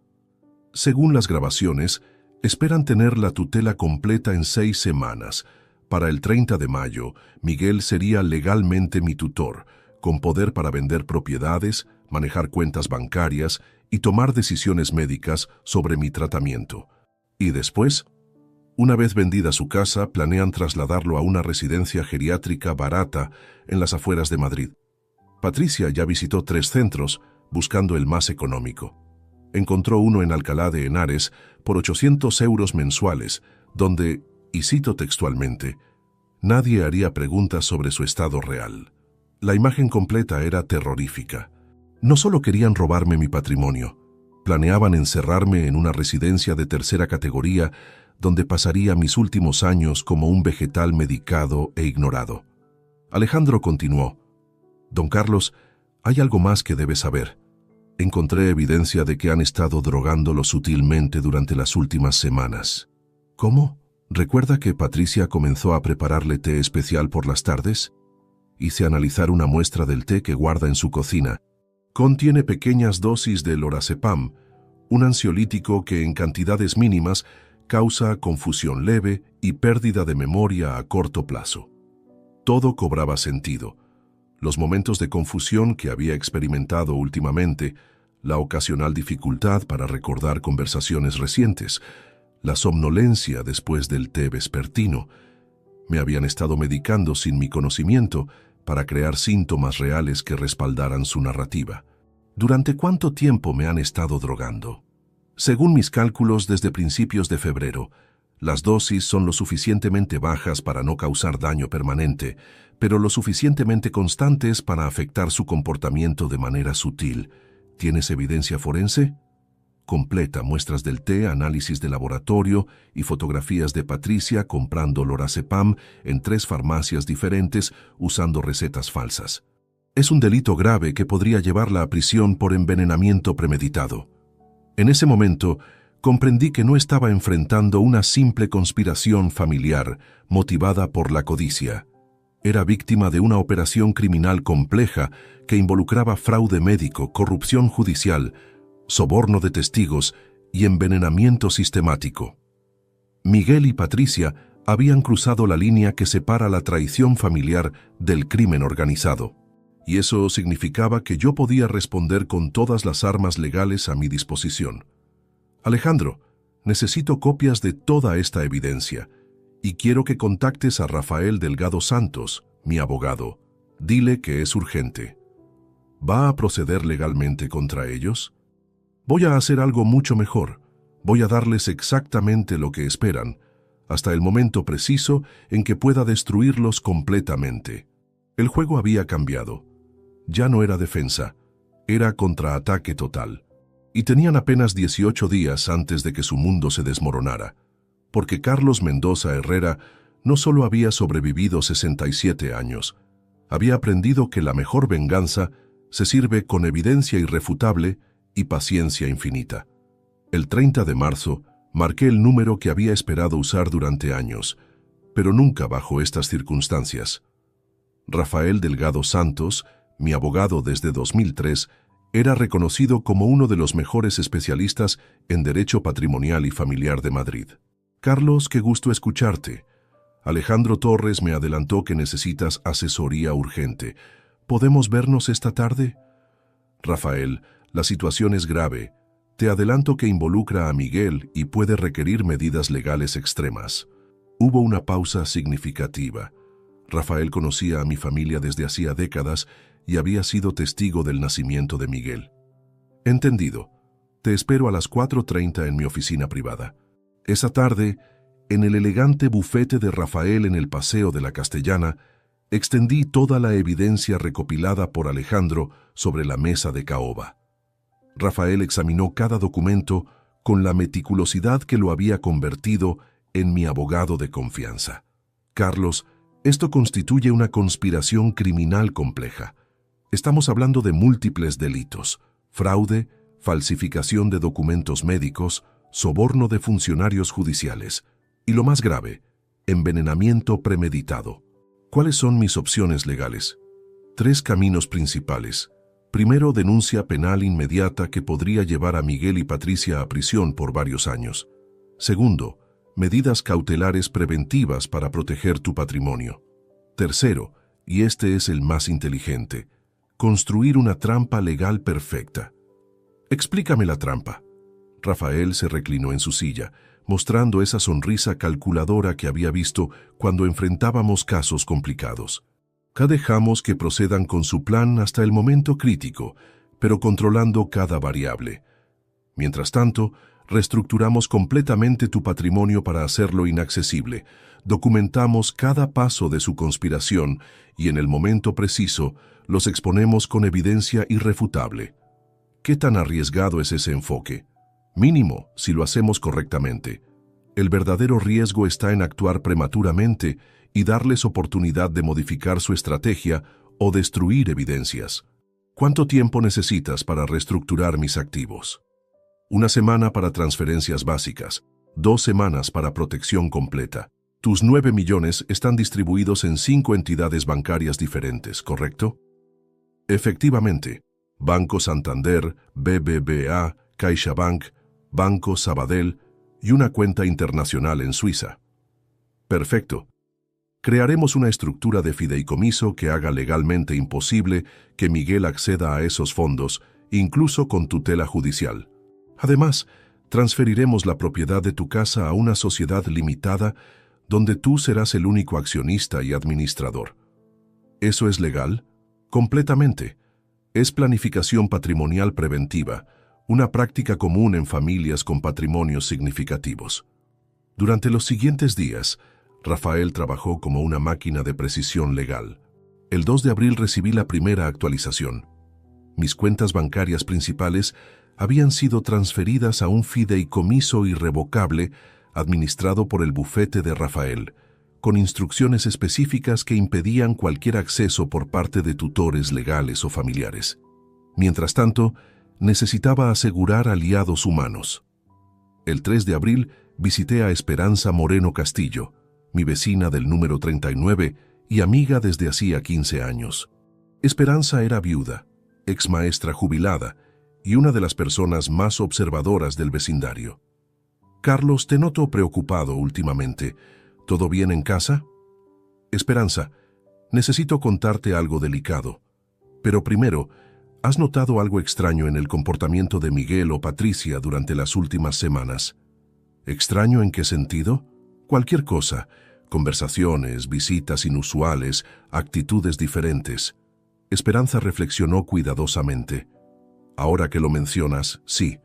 Según las grabaciones, esperan tener la tutela completa en 6 semanas. Para el 30 de mayo, Miguel sería legalmente mi tutor, con poder para vender propiedades, manejar cuentas bancarias y tomar decisiones médicas sobre mi tratamiento. Y después, una vez vendida su casa, planean trasladarlo a una residencia geriátrica barata en las afueras de Madrid. Patricia ya visitó 3 centros, buscando el más económico. Encontró uno en Alcalá de Henares por 800 euros mensuales, donde, y cito textualmente, nadie haría preguntas sobre su estado real. La imagen completa era terrorífica. No solo querían robarme mi patrimonio, planeaban encerrarme en una residencia de tercera categoría donde pasaría mis últimos años como un vegetal medicado e ignorado. Alejandro continuó. Don Carlos, hay algo más que debe saber. Encontré evidencia de que han estado drogándolo sutilmente durante las últimas semanas. ¿Cómo? ¿Recuerda que Patricia comenzó a prepararle té especial por las tardes? Hice analizar una muestra del té que guarda en su cocina. Contiene pequeñas dosis de lorazepam, un ansiolítico que en cantidades mínimas causa confusión leve y pérdida de memoria a corto plazo. Todo cobraba sentido. Los momentos de confusión que había experimentado últimamente, la ocasional dificultad para recordar conversaciones recientes, la somnolencia después del té vespertino. Me habían estado medicando sin mi conocimiento para crear síntomas reales que respaldaran su narrativa. ¿Durante cuánto tiempo me han estado drogando? Según mis cálculos, desde principios de febrero. Las dosis son lo suficientemente bajas para no causar daño permanente, pero lo suficientemente constantes para afectar su comportamiento de manera sutil. ¿Tienes evidencia forense? completa, muestras del té, análisis de laboratorio y fotografías de Patricia comprando lorazepam en 3 farmacias diferentes usando recetas falsas. Es un delito grave que podría llevarla a prisión por envenenamiento premeditado. En ese momento, comprendí que no estaba enfrentando una simple conspiración familiar motivada por la codicia. Era víctima de una operación criminal compleja que involucraba fraude médico, corrupción judicial, soborno de testigos y envenenamiento sistemático. Miguel y Patricia habían cruzado la línea que separa la traición familiar del crimen organizado, y eso significaba que yo podía responder con todas las armas legales a mi disposición. Alejandro, necesito copias de toda esta evidencia, y quiero que contactes a Rafael Delgado Santos, mi abogado. Dile que es urgente. ¿Va a proceder legalmente contra ellos? Voy a hacer algo mucho mejor. Voy a darles exactamente lo que esperan, hasta el momento preciso en que pueda destruirlos completamente. El juego había cambiado. Ya no era defensa, era contraataque total. Y tenían apenas 18 días antes de que su mundo se desmoronara, porque Carlos Mendoza Herrera no solo había sobrevivido 67 años, había aprendido que la mejor venganza se sirve con evidencia irrefutable y paciencia infinita. El 30 de marzo marqué el número que había esperado usar durante años, pero nunca bajo estas circunstancias. Rafael Delgado Santos, mi abogado desde 2003, era reconocido como uno de los mejores especialistas en derecho patrimonial y familiar de Madrid. Carlos, qué gusto escucharte. Alejandro Torres me adelantó que necesitas asesoría urgente. ¿Podemos vernos esta tarde? Rafael, la situación es grave. Te adelanto que involucra a Miguel y puede requerir medidas legales extremas. Hubo una pausa significativa. Rafael conocía a mi familia desde hacía décadas y había sido testigo del nacimiento de Miguel. Entendido. Te espero a las 4:30 en mi oficina privada. Esa tarde, en el elegante bufete de Rafael en el Paseo de la Castellana, extendí toda la evidencia recopilada por Alejandro sobre la mesa de caoba. Rafael examinó cada documento con la meticulosidad que lo había convertido en mi abogado de confianza. Carlos, esto constituye una conspiración criminal compleja. Estamos hablando de múltiples delitos: fraude, falsificación de documentos médicos, soborno de funcionarios judiciales y, lo más grave, envenenamiento premeditado. ¿Cuáles son mis opciones legales? 3 caminos principales. Primero, denuncia penal inmediata que podría llevar a Miguel y Patricia a prisión por varios años. Segundo, medidas cautelares preventivas para proteger tu patrimonio. Tercero, y este es el más inteligente, construir una trampa legal perfecta. Explícame la trampa. Rafael se reclinó en su silla, mostrando esa sonrisa calculadora que había visto cuando enfrentábamos casos complicados. Dejamos que procedan con su plan hasta el momento crítico, pero controlando cada variable. Mientras tanto, reestructuramos completamente tu patrimonio para hacerlo inaccesible, documentamos cada paso de su conspiración y en el momento preciso los exponemos con evidencia irrefutable. ¿Qué tan arriesgado es ese enfoque? Mínimo, si lo hacemos correctamente. El verdadero riesgo está en actuar prematuramente y darles oportunidad de modificar su estrategia o destruir evidencias. ¿Cuánto tiempo necesitas para reestructurar mis activos? 1 semana para transferencias básicas, 2 semanas para protección completa. Tus 9 millones están distribuidos en 5 entidades bancarias diferentes, ¿correcto? Efectivamente, Banco Santander, BBVA, CaixaBank, Banco Sabadell y una cuenta internacional en Suiza. Perfecto. Crearemos una estructura de fideicomiso que haga legalmente imposible que Miguel acceda a esos fondos, incluso con tutela judicial. Además, transferiremos la propiedad de tu casa a una sociedad limitada donde tú serás el único accionista y administrador. ¿Eso es legal? Completamente. Es planificación patrimonial preventiva, una práctica común en familias con patrimonios significativos. Durante los siguientes días, Rafael trabajó como una máquina de precisión legal. El 2 de abril recibí la primera actualización. Mis cuentas bancarias principales habían sido transferidas a un fideicomiso irrevocable administrado por el bufete de Rafael, con instrucciones específicas que impedían cualquier acceso por parte de tutores legales o familiares. Mientras tanto, necesitaba asegurar aliados humanos. El 3 de abril visité a Esperanza Moreno Castillo, mi vecina del número 39 y amiga desde hacía 15 años. Esperanza era viuda, ex maestra jubilada y una de las personas más observadoras del vecindario. Carlos, te noto preocupado últimamente. ¿Todo bien en casa? Esperanza, necesito contarte algo delicado. Pero primero, ¿has notado algo extraño en el comportamiento de Miguel o Patricia durante las últimas semanas? ¿Extraño en qué sentido? Cualquier cosa. Conversaciones, visitas inusuales, actitudes diferentes. Esperanza reflexionó cuidadosamente. Ahora que lo mencionas, sí.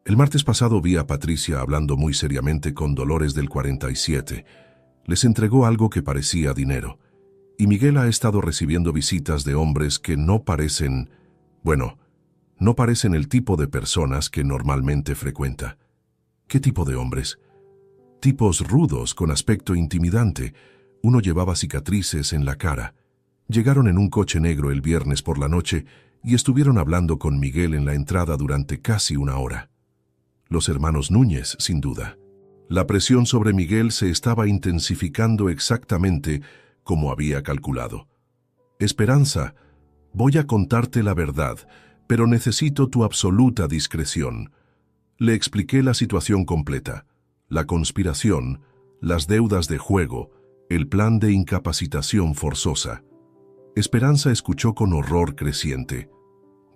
El martes pasado vi a Patricia hablando muy seriamente con Dolores del 47. Les entregó algo que parecía dinero. Y Miguel ha estado recibiendo visitas de hombres que no parecen el tipo de personas que normalmente frecuenta. ¿Qué tipo de hombres? Tipos rudos con aspecto intimidante. Uno llevaba cicatrices en la cara. Llegaron en un coche negro el viernes por la noche y estuvieron hablando con Miguel en la entrada durante casi una hora. Los hermanos Núñez, sin duda. La presión sobre Miguel se estaba intensificando exactamente como había calculado. Esperanza, voy a contarte la verdad, pero necesito tu absoluta discreción. Le expliqué la situación completa, la conspiración, las deudas de juego, el plan de incapacitación forzosa. Esperanza escuchó con horror creciente.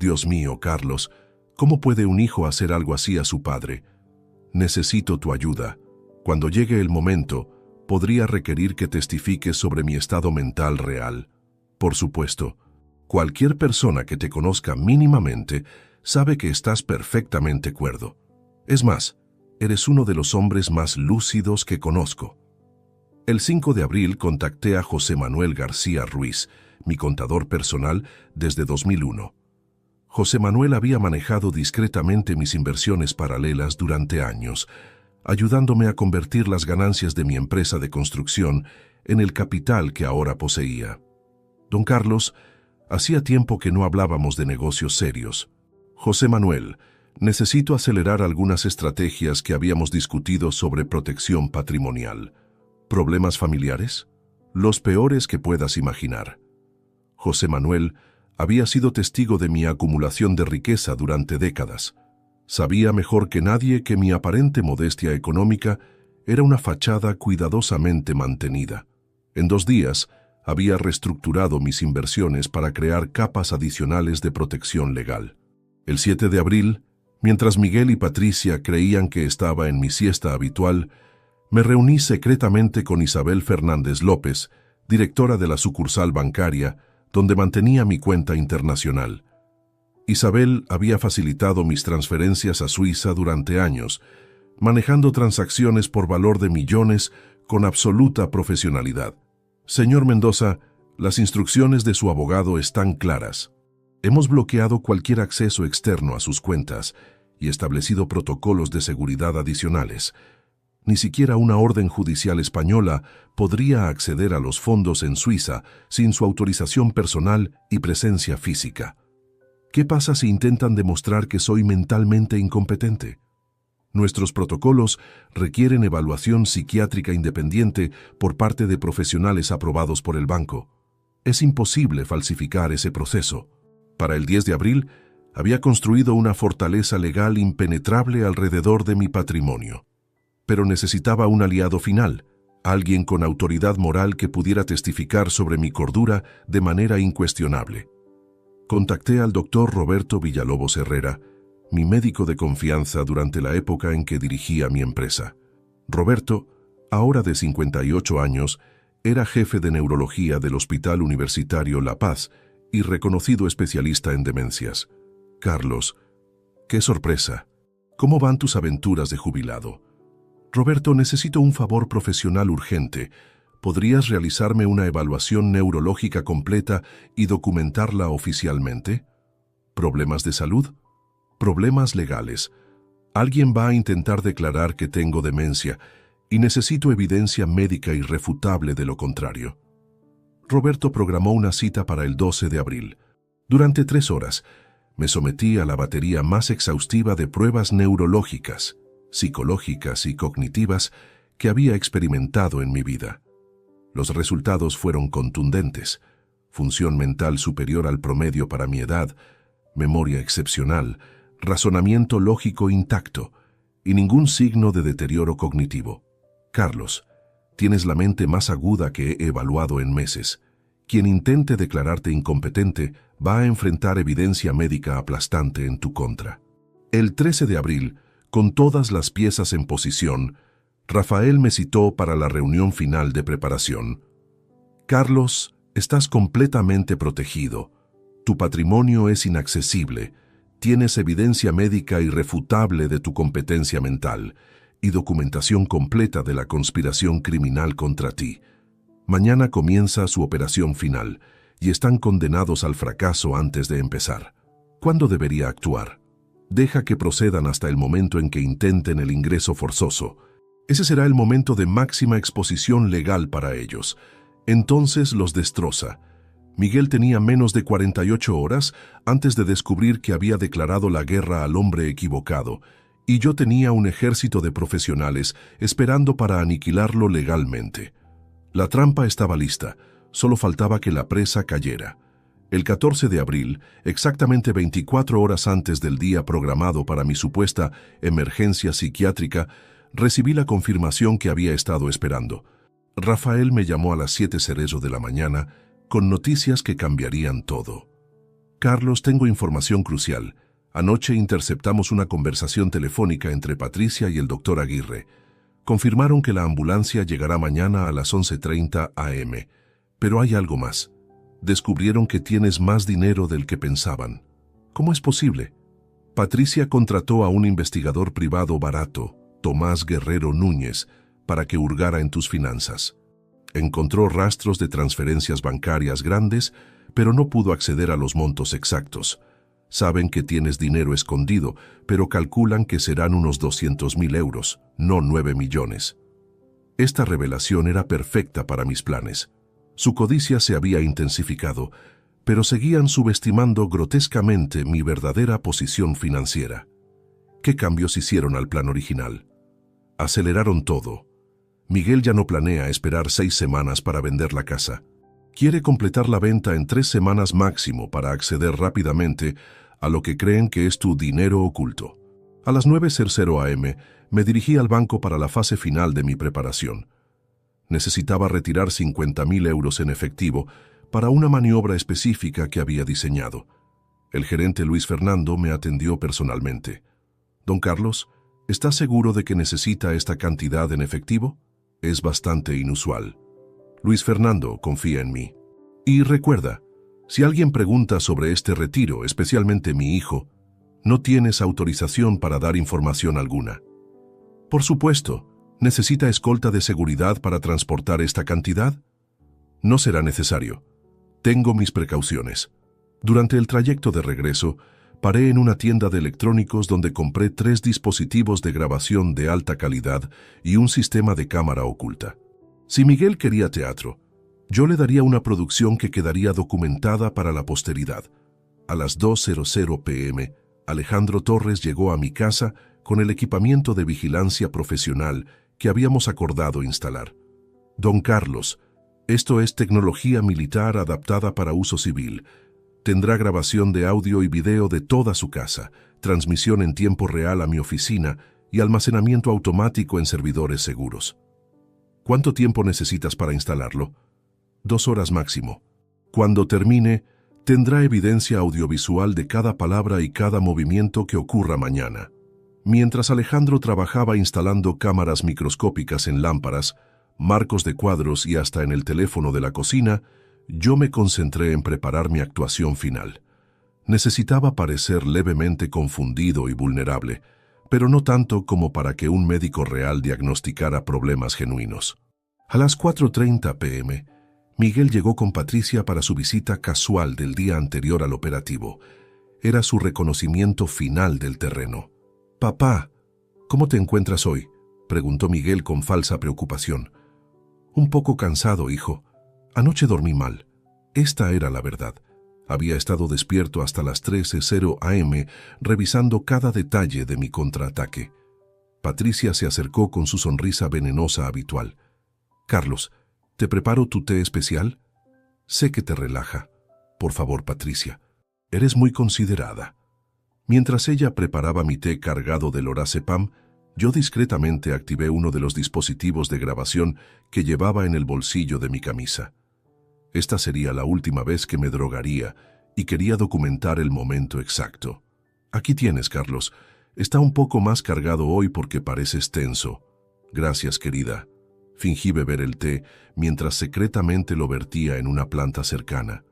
Dios mío, Carlos, ¿cómo puede un hijo hacer algo así a su padre? Necesito tu ayuda. Cuando llegue el momento, podría requerir que testifiques sobre mi estado mental real. Por supuesto, cualquier persona que te conozca mínimamente sabe que estás perfectamente cuerdo. Es más, eres uno de los hombres más lúcidos que conozco. El 5 de abril contacté a José Manuel García Ruiz, mi contador personal, desde 2001. José Manuel había manejado discretamente mis inversiones paralelas durante años, ayudándome a convertir las ganancias de mi empresa de construcción en el capital que ahora poseía. Don Carlos, hacía tiempo que no hablábamos de negocios serios. José Manuel, necesito acelerar algunas estrategias que habíamos discutido sobre protección patrimonial. ¿Problemas familiares? Los peores que puedas imaginar. José Manuel había sido testigo de mi acumulación de riqueza durante décadas. Sabía mejor que nadie que mi aparente modestia económica era una fachada cuidadosamente mantenida. En 2 días, había reestructurado mis inversiones para crear capas adicionales de protección legal. El 7 de abril, mientras Miguel y Patricia creían que estaba en mi siesta habitual, me reuní secretamente con Isabel Fernández López, directora de la sucursal bancaria, donde mantenía mi cuenta internacional. Isabel había facilitado mis transferencias a Suiza durante años, manejando transacciones por valor de millones con absoluta profesionalidad. Señor Mendoza, las instrucciones de su abogado están claras. Hemos bloqueado cualquier acceso externo a sus cuentas y establecido protocolos de seguridad adicionales. Ni siquiera una orden judicial española podría acceder a los fondos en Suiza sin su autorización personal y presencia física. ¿Qué pasa si intentan demostrar que soy mentalmente incompetente? Nuestros protocolos requieren evaluación psiquiátrica independiente por parte de profesionales aprobados por el banco. Es imposible falsificar ese proceso. Para el 10 de abril, había construido una fortaleza legal impenetrable alrededor de mi patrimonio. Pero necesitaba un aliado final, alguien con autoridad moral que pudiera testificar sobre mi cordura de manera incuestionable. Contacté al doctor Roberto Villalobos Herrera, mi médico de confianza durante la época en que dirigía mi empresa. Roberto, ahora de 58 años, era jefe de neurología del Hospital Universitario La Paz y reconocido especialista en demencias. Carlos, qué sorpresa. ¿Cómo van tus aventuras de jubilado? Roberto, necesito un favor profesional urgente. ¿Podrías realizarme una evaluación neurológica completa y documentarla oficialmente? ¿Problemas de salud? Problemas legales. Alguien va a intentar declarar que tengo demencia y necesito evidencia médica irrefutable de lo contrario. Roberto programó una cita para el 12 de abril. Durante 3 horas, me sometí a la batería más exhaustiva de pruebas neurológicas, psicológicas y cognitivas que había experimentado en mi vida. Los resultados fueron contundentes: función mental superior al promedio para mi edad, memoria excepcional, razonamiento lógico intacto y ningún signo de deterioro cognitivo. Carlos, tienes la mente más aguda que he evaluado en meses. Quien intente declararte incompetente va a enfrentar evidencia médica aplastante en tu contra. El 13 de abril, con todas las piezas en posición, Rafael me citó para la reunión final de preparación. Carlos, estás completamente protegido. Tu patrimonio es inaccesible. Tienes evidencia médica irrefutable de tu competencia mental y documentación completa de la conspiración criminal contra ti. Mañana comienza su operación final y están condenados al fracaso antes de empezar. ¿Cuándo debería actuar? Deja que procedan hasta el momento en que intenten el ingreso forzoso. Ese será el momento de máxima exposición legal para ellos. Entonces los destroza. Miguel tenía menos de 48 horas antes de descubrir que había declarado la guerra al hombre equivocado, y yo tenía un ejército de profesionales esperando para aniquilarlo legalmente. La trampa estaba lista, solo faltaba que la presa cayera. El 14 de abril, exactamente 24 horas antes del día programado para mi supuesta emergencia psiquiátrica, recibí la confirmación que había estado esperando. Rafael me llamó a las 7:00 de la mañana con noticias que cambiarían todo. Carlos, tengo información crucial. Anoche interceptamos una conversación telefónica entre Patricia y el doctor Aguirre. Confirmaron que la ambulancia llegará mañana a las 11:30 a.m. Pero hay algo más. Descubrieron que tienes más dinero del que pensaban. ¿Cómo es posible? Patricia contrató a un investigador privado barato, Tomás Guerrero Núñez, para que hurgara en tus finanzas. Encontró rastros de transferencias bancarias grandes, pero no pudo acceder a los montos exactos. Saben que tienes dinero escondido, pero calculan que serán unos 200.000 euros, no 9 millones. Esta revelación era perfecta para mis planes. Su codicia se había intensificado, pero seguían subestimando grotescamente mi verdadera posición financiera. ¿Qué cambios hicieron al plan original? Aceleraron todo. Miguel ya no planea esperar 6 semanas para vender la casa. Quiere completar la venta en 3 semanas máximo para acceder rápidamente a lo que creen que es tu dinero oculto. A las 9:00 a.m. me dirigí al banco para la fase final de mi preparación. Necesitaba retirar 50.000 euros en efectivo para una maniobra específica que había diseñado. El gerente Luis Fernando me atendió personalmente. Don Carlos, ¿está seguro de que necesita esta cantidad en efectivo? Es bastante inusual. Luis Fernando confía en mí. Y recuerda, si alguien pregunta sobre este retiro, especialmente mi hijo, no tienes autorización para dar información alguna. Por supuesto, ¿necesita escolta de seguridad para transportar esta cantidad? No será necesario. Tengo mis precauciones. Durante el trayecto de regreso, paré en una tienda de electrónicos donde compré 3 dispositivos de grabación de alta calidad y un sistema de cámara oculta. Si Miguel quería teatro, yo le daría una producción que quedaría documentada para la posteridad. A las 2:00 p.m., Alejandro Torres llegó a mi casa con el equipamiento de vigilancia profesional que habíamos acordado instalar. Don Carlos, esto es tecnología militar adaptada para uso civil. Tendrá grabación de audio y video de toda su casa, transmisión en tiempo real a mi oficina y almacenamiento automático en servidores seguros. ¿Cuánto tiempo necesitas para instalarlo? 2 horas máximo. Cuando termine, tendrá evidencia audiovisual de cada palabra y cada movimiento que ocurra mañana. Mientras Alejandro trabajaba instalando cámaras microscópicas en lámparas, marcos de cuadros y hasta en el teléfono de la cocina, yo me concentré en preparar mi actuación final. Necesitaba parecer levemente confundido y vulnerable, pero no tanto como para que un médico real diagnosticara problemas genuinos. A las 4:30 p.m., Miguel llegó con Patricia para su visita casual del día anterior al operativo. Era su reconocimiento final del terreno. «Papá, ¿cómo te encuentras hoy?», preguntó Miguel con falsa preocupación. «Un poco cansado, hijo. Anoche dormí mal». Esta era la verdad. Había estado despierto hasta las 13:00 am, revisando cada detalle de mi contraataque. Patricia se acercó con su sonrisa venenosa habitual. «Carlos, ¿te preparo tu té especial? Sé que te relaja. Por favor, Patricia, eres muy considerada». Mientras ella preparaba mi té cargado de lorazepam, yo discretamente activé uno de los dispositivos de grabación que llevaba en el bolsillo de mi camisa. Esta sería la última vez que me drogaría y quería documentar el momento exacto. «Aquí tienes, Carlos. Está un poco más cargado hoy porque pareces tenso». «Gracias, querida». Fingí beber el té mientras secretamente lo vertía en una planta cercana.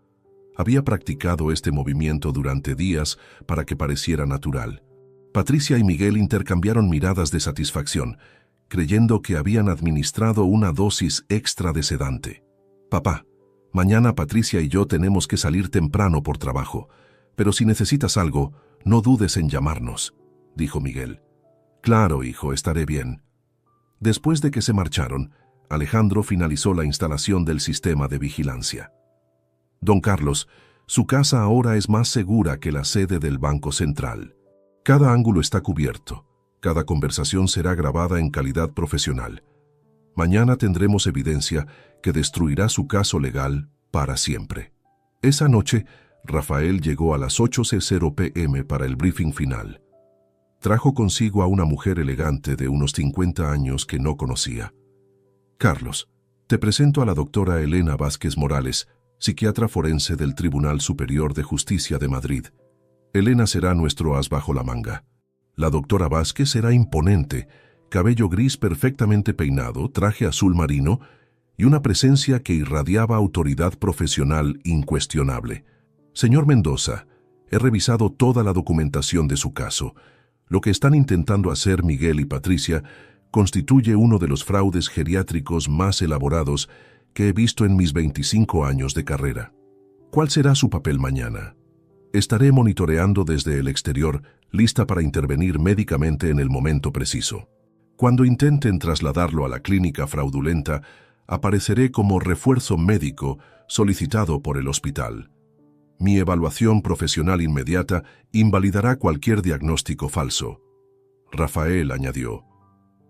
Había practicado este movimiento durante días para que pareciera natural. Patricia y Miguel intercambiaron miradas de satisfacción, creyendo que habían administrado una dosis extra de sedante. «Papá, mañana Patricia y yo tenemos que salir temprano por trabajo, pero si necesitas algo, no dudes en llamarnos», dijo Miguel. «Claro, hijo, estaré bien». Después de que se marcharon, Alejandro finalizó la instalación del sistema de vigilancia. «Don Carlos, su casa ahora es más segura que la sede del Banco Central. Cada ángulo está cubierto. Cada conversación será grabada en calidad profesional. Mañana tendremos evidencia que destruirá su caso legal para siempre». Esa noche, Rafael llegó a las 8:00 p.m. para el briefing final. Trajo consigo a una mujer elegante de unos 50 años que no conocía. «Carlos, te presento a la doctora Elena Vázquez Morales, psiquiatra forense del Tribunal Superior de Justicia de Madrid. Elena será nuestro as bajo la manga». La doctora Vázquez era imponente, cabello gris perfectamente peinado, traje azul marino y una presencia que irradiaba autoridad profesional incuestionable. «Señor Mendoza, he revisado toda la documentación de su caso. Lo que están intentando hacer Miguel y Patricia constituye uno de los fraudes geriátricos más elaborados que he visto en mis 25 años de carrera. ¿Cuál será su papel mañana? Estaré monitoreando desde el exterior, lista para intervenir médicamente en el momento preciso. Cuando intenten trasladarlo a la clínica fraudulenta, apareceré como refuerzo médico solicitado por el hospital. Mi evaluación profesional inmediata invalidará cualquier diagnóstico falso». Rafael añadió: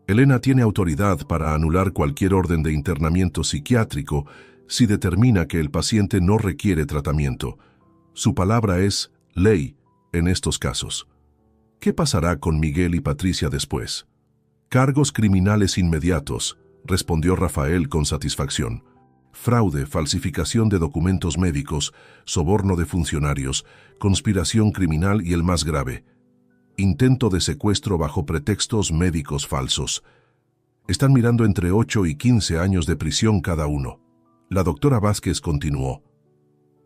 «Elena tiene autoridad para anular cualquier orden de internamiento psiquiátrico si determina que el paciente no requiere tratamiento. Su palabra es ley en estos casos». «¿Qué pasará con Miguel y Patricia después?» «Cargos criminales inmediatos», respondió Rafael con satisfacción. «Fraude, falsificación de documentos médicos, soborno de funcionarios, conspiración criminal y el más grave, intento de secuestro bajo pretextos médicos falsos. Están mirando entre 8 y 15 años de prisión cada uno». La doctora Vázquez continuó: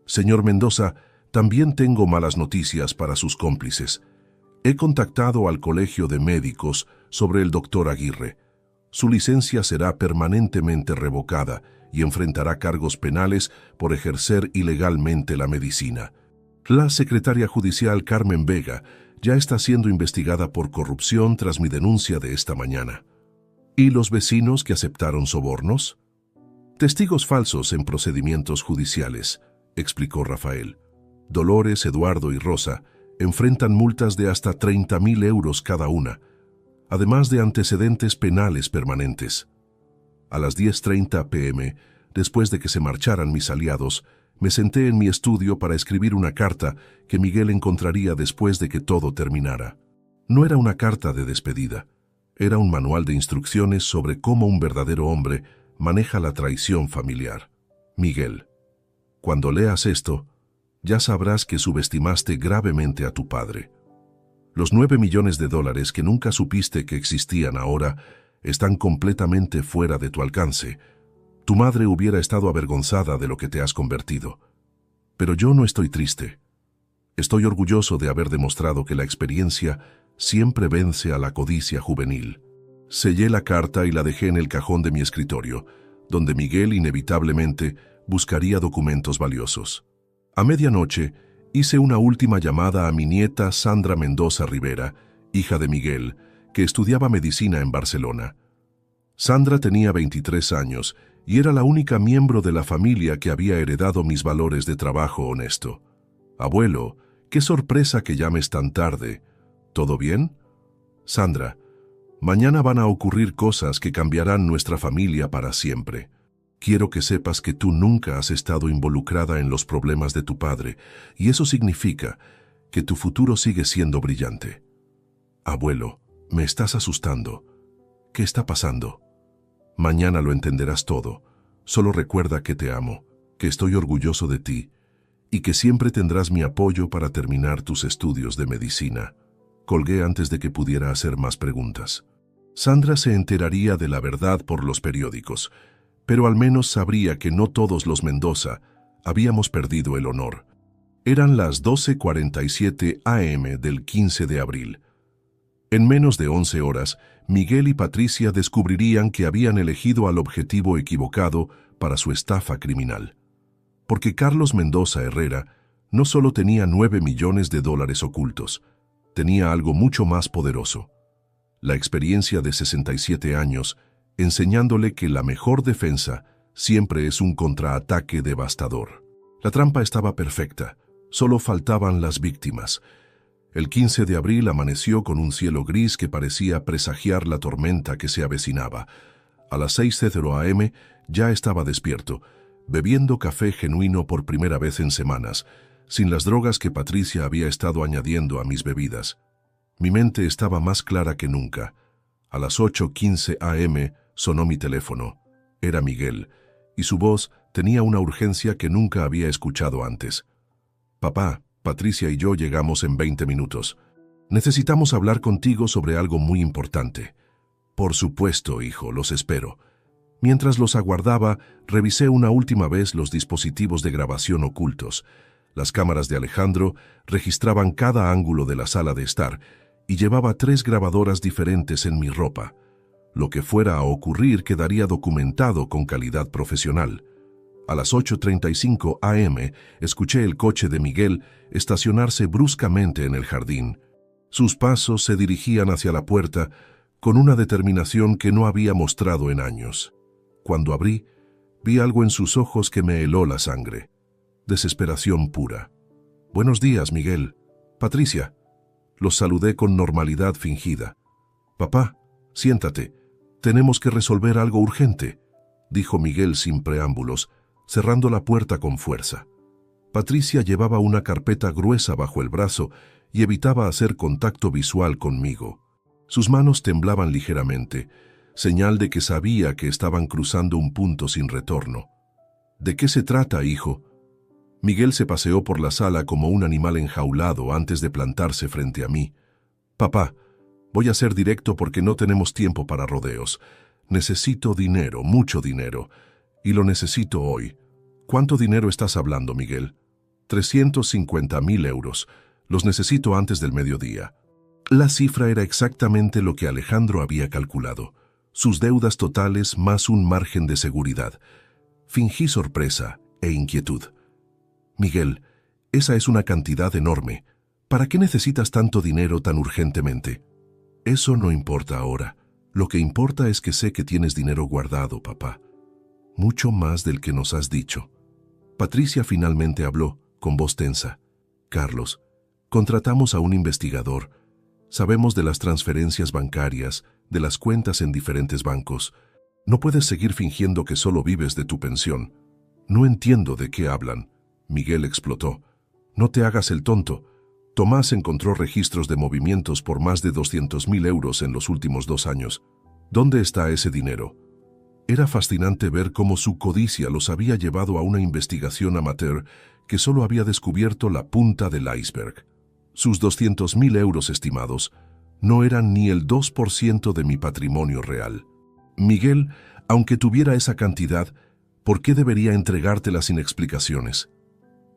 «Señor Mendoza, también tengo malas noticias para sus cómplices. He contactado al Colegio de Médicos sobre el doctor Aguirre. Su licencia será permanentemente revocada y enfrentará cargos penales por ejercer ilegalmente la medicina. La secretaria judicial Carmen Vega ya está siendo investigada por corrupción tras mi denuncia de esta mañana». «¿Y los vecinos que aceptaron sobornos?». «Testigos falsos en procedimientos judiciales», explicó Rafael. «Dolores, Eduardo y Rosa enfrentan multas de hasta 30.000 euros cada una, además de antecedentes penales permanentes». A las 10:30 p.m., después de que se marcharan mis aliados, me senté en mi estudio para escribir una carta que Miguel encontraría después de que todo terminara. No era una carta de despedida, era un manual de instrucciones sobre cómo un verdadero hombre maneja la traición familiar. «Miguel, cuando leas esto, ya sabrás que subestimaste gravemente a tu padre. Los 9 millones de dólares que nunca supiste que existían ahora están completamente fuera de tu alcance. Tu madre hubiera estado avergonzada de lo que te has convertido. Pero yo no estoy triste. Estoy orgulloso de haber demostrado que la experiencia siempre vence a la codicia juvenil». Sellé la carta y la dejé en el cajón de mi escritorio, donde Miguel inevitablemente buscaría documentos valiosos. A medianoche, Hice una última llamada a mi nieta Sandra Mendoza Rivera, hija de Miguel, que estudiaba medicina en Barcelona. Sandra tenía 23 años y era la única miembro de la familia que había heredado mis valores de trabajo honesto. Abuelo, qué sorpresa que llames tan tarde. ¿Todo bien? Sandra, mañana van a ocurrir cosas que cambiarán nuestra familia para siempre. Quiero que sepas que tú nunca has estado involucrada en los problemas de tu padre, y eso significa que tu futuro sigue siendo brillante. Abuelo, me estás asustando. ¿Qué está pasando? Mañana lo entenderás todo. Solo recuerda que te amo, que estoy orgulloso de ti, y que siempre tendrás mi apoyo para terminar tus estudios de medicina. Colgué antes de que pudiera hacer más preguntas. Sandra se enteraría de la verdad por los periódicos, pero al menos sabría que no todos los Mendoza habíamos perdido el honor. Eran las 12:47 a.m. del 15 de abril. En menos de 11 horas, Miguel y Patricia descubrirían que habían elegido al objetivo equivocado para su estafa criminal. Porque Carlos Mendoza Herrera no solo tenía $9 millones ocultos, tenía algo mucho más poderoso: la experiencia de 67 años, enseñándole que la mejor defensa siempre es un contraataque devastador. La trampa estaba perfecta, solo faltaban las víctimas. El 15 de abril amaneció con un cielo gris que parecía presagiar la tormenta que se avecinaba. A las 6:00 a.m. ya estaba despierto, bebiendo café genuino por primera vez en semanas, sin las drogas que Patricia había estado añadiendo a mis bebidas. Mi mente estaba más clara que nunca. A las 8:15 a.m. sonó mi teléfono. Era Miguel, y su voz tenía una urgencia que nunca había escuchado antes. Papá, Patricia y yo llegamos en 20 minutos. Necesitamos hablar contigo sobre algo muy importante. Por supuesto, hijo, los espero. Mientras los aguardaba, revisé una última vez los dispositivos de grabación ocultos. Las cámaras de Alejandro registraban cada ángulo de la sala de estar y llevaba 3 grabadoras diferentes en mi ropa. Lo que fuera a ocurrir quedaría documentado con calidad profesional. A las 8:35 a.m. escuché el coche de Miguel estacionarse bruscamente en el jardín. Sus pasos se dirigían hacia la puerta con una determinación que no había mostrado en años. Cuando abrí, vi algo en sus ojos que me heló la sangre. Desesperación pura. «Buenos días, Miguel. Patricia». Los saludé con normalidad fingida. «Papá, siéntate. Tenemos que resolver algo urgente», dijo Miguel sin preámbulos, cerrando la puerta con fuerza. Patricia llevaba una carpeta gruesa bajo el brazo y evitaba hacer contacto visual conmigo. Sus manos temblaban ligeramente, señal de que sabía que estaban cruzando un punto sin retorno. «¿De qué se trata, hijo?». Miguel se paseó por la sala como un animal enjaulado antes de plantarse frente a mí. «Papá, voy a ser directo porque no tenemos tiempo para rodeos. Necesito dinero, mucho dinero, y lo necesito hoy». «¿Cuánto dinero estás hablando, Miguel?» 350.000 euros. Los necesito antes del mediodía. La cifra era exactamente lo que Alejandro había calculado. Sus deudas totales más un margen de seguridad. Fingí sorpresa e inquietud. «Miguel, esa es una cantidad enorme. ¿Para qué necesitas tanto dinero tan urgentemente?» «Eso no importa ahora. Lo que importa es que sé que tienes dinero guardado, papá. Mucho más del que nos has dicho». Patricia finalmente habló, con voz tensa. «Carlos, contratamos a un investigador. Sabemos de las transferencias bancarias, de las cuentas en diferentes bancos. No puedes seguir fingiendo que solo vives de tu pensión». «No entiendo de qué hablan». Miguel explotó. «No te hagas el tonto. Tomás encontró registros de movimientos por más de 200.000 euros en los últimos 2 años. ¿Dónde está ese dinero?». Era fascinante ver cómo su codicia los había llevado a una investigación amateur que solo había descubierto la punta del iceberg. Sus 200.000 euros estimados no eran ni el 2% de mi patrimonio real. «Miguel, aunque tuviera esa cantidad, ¿por qué debería entregártela sin explicaciones?».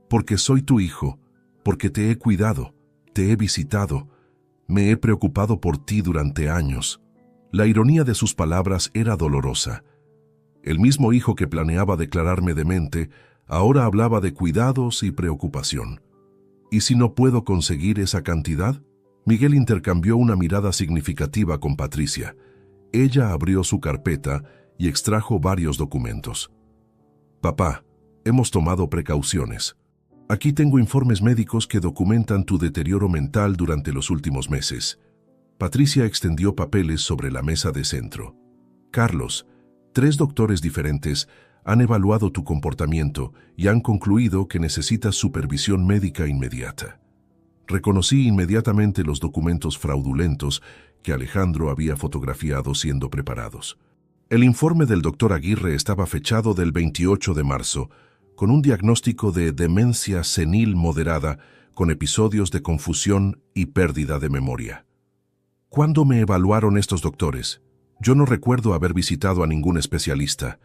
«Porque soy tu hijo, porque te he cuidado, te he visitado, me he preocupado por ti durante años». La ironía de sus palabras era dolorosa. El mismo hijo que planeaba declararme demente, ahora hablaba de cuidados y preocupación. ¿Y si no puedo conseguir esa cantidad? Miguel intercambió una mirada significativa con Patricia. Ella abrió su carpeta y extrajo varios documentos. Papá, hemos tomado precauciones. Aquí tengo informes médicos que documentan tu deterioro mental durante los últimos meses. Patricia extendió papeles sobre la mesa de centro. Carlos, 3 doctores diferentes han evaluado tu comportamiento y han concluido que necesitas supervisión médica inmediata. Reconocí inmediatamente los documentos fraudulentos que Alejandro había fotografiado siendo preparados. El informe del doctor Aguirre estaba fechado del 28 de marzo, con un diagnóstico de demencia senil moderada con episodios de confusión y pérdida de memoria. ¿Cuándo me evaluaron estos doctores? Yo no recuerdo haber visitado a ningún especialista.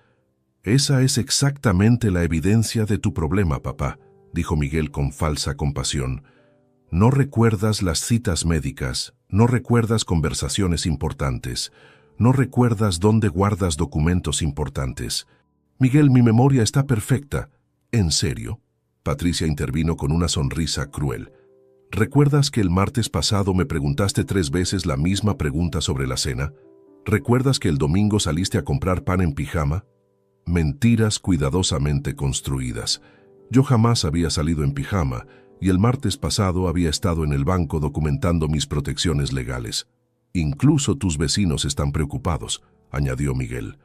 Esa es exactamente la evidencia de tu problema, papá, dijo Miguel con falsa compasión. No recuerdas las citas médicas, no recuerdas conversaciones importantes, no recuerdas dónde guardas documentos importantes. Miguel, mi memoria está perfecta. ¿En serio? Patricia intervino con una sonrisa cruel. ¿Recuerdas que el martes pasado me preguntaste 3 veces la misma pregunta sobre la cena? ¿Recuerdas que el domingo saliste a comprar pan en pijama? Mentiras cuidadosamente construidas. Yo jamás había salido en pijama y el martes pasado había estado en el banco documentando mis protecciones legales. Incluso tus vecinos están preocupados, añadió Miguel.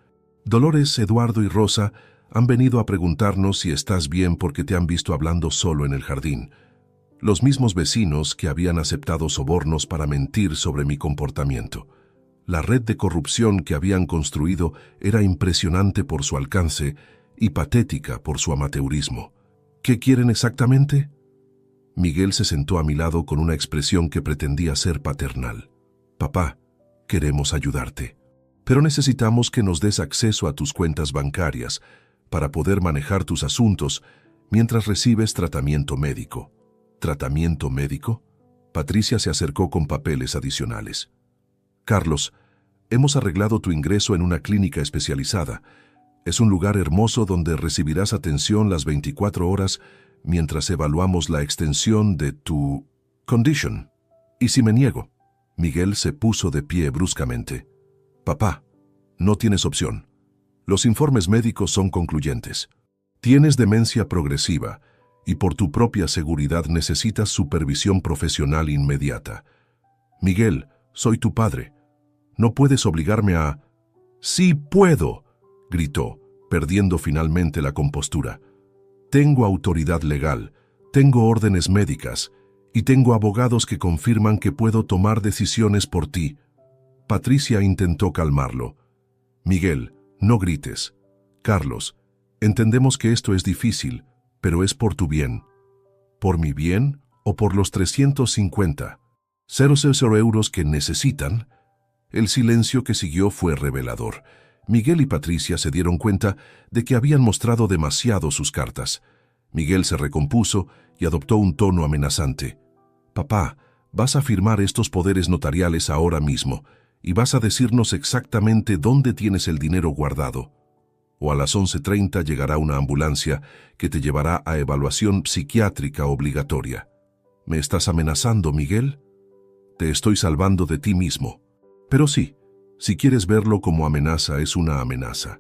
Dolores, Eduardo y Rosa han venido a preguntarnos si estás bien porque te han visto hablando solo en el jardín. Los mismos vecinos que habían aceptado sobornos para mentir sobre mi comportamiento. La red de corrupción que habían construido era impresionante por su alcance y patética por su amateurismo. ¿Qué quieren exactamente? Miguel se sentó a mi lado con una expresión que pretendía ser paternal. Papá, queremos ayudarte, pero necesitamos que nos des acceso a tus cuentas bancarias para poder manejar tus asuntos mientras recibes tratamiento médico. ¿Tratamiento médico? Patricia se acercó con papeles adicionales. Carlos, hemos arreglado tu ingreso en una clínica especializada. Es un lugar hermoso donde recibirás atención las 24 horas mientras evaluamos la extensión de tu condition. ¿Y si me niego? Miguel se puso de pie bruscamente. Papá, no tienes opción. Los informes médicos son concluyentes. Tienes demencia progresiva y por tu propia seguridad necesitas supervisión profesional inmediata. Miguel, soy tu padre. No puedes obligarme a... ¡Sí puedo!, gritó, perdiendo finalmente la compostura. Tengo autoridad legal, tengo órdenes médicas y tengo abogados que confirman que puedo tomar decisiones por ti. Patricia intentó calmarlo. Miguel, no grites. Carlos, entendemos que esto es difícil, pero es por tu bien. ¿Por mi bien o por los 350,000 euros que necesitan? El silencio que siguió fue revelador. Miguel y Patricia se dieron cuenta de que habían mostrado demasiado sus cartas. Miguel se recompuso y adoptó un tono amenazante. Papá, vas a firmar estos poderes notariales ahora mismo y vas a decirnos exactamente dónde tienes el dinero guardado. O a las 11:30 llegará una ambulancia que te llevará a evaluación psiquiátrica obligatoria. ¿Me estás amenazando, Miguel? Te estoy salvando de ti mismo. Pero sí, si quieres verlo como amenaza, es una amenaza.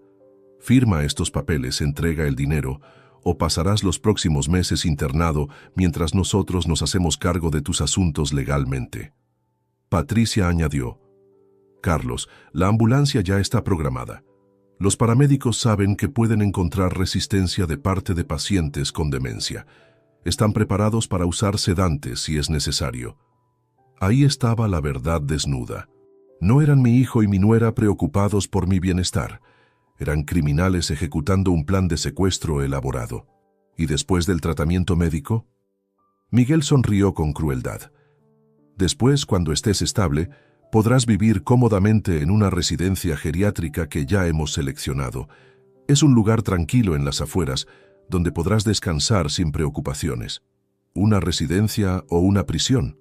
Firma estos papeles, entrega el dinero, o pasarás los próximos meses internado mientras nosotros nos hacemos cargo de tus asuntos legalmente. Patricia añadió, Carlos, la ambulancia ya está programada. Los paramédicos saben que pueden encontrar resistencia de parte de pacientes con demencia. Están preparados para usar sedantes si es necesario. Ahí estaba la verdad desnuda. No eran mi hijo y mi nuera preocupados por mi bienestar. Eran criminales ejecutando un plan de secuestro elaborado. ¿Y después del tratamiento médico? Miguel sonrió con crueldad. Después, cuando estés estable, podrás vivir cómodamente en una residencia geriátrica que ya hemos seleccionado. Es un lugar tranquilo en las afueras, donde podrás descansar sin preocupaciones. ¿Una residencia o una prisión?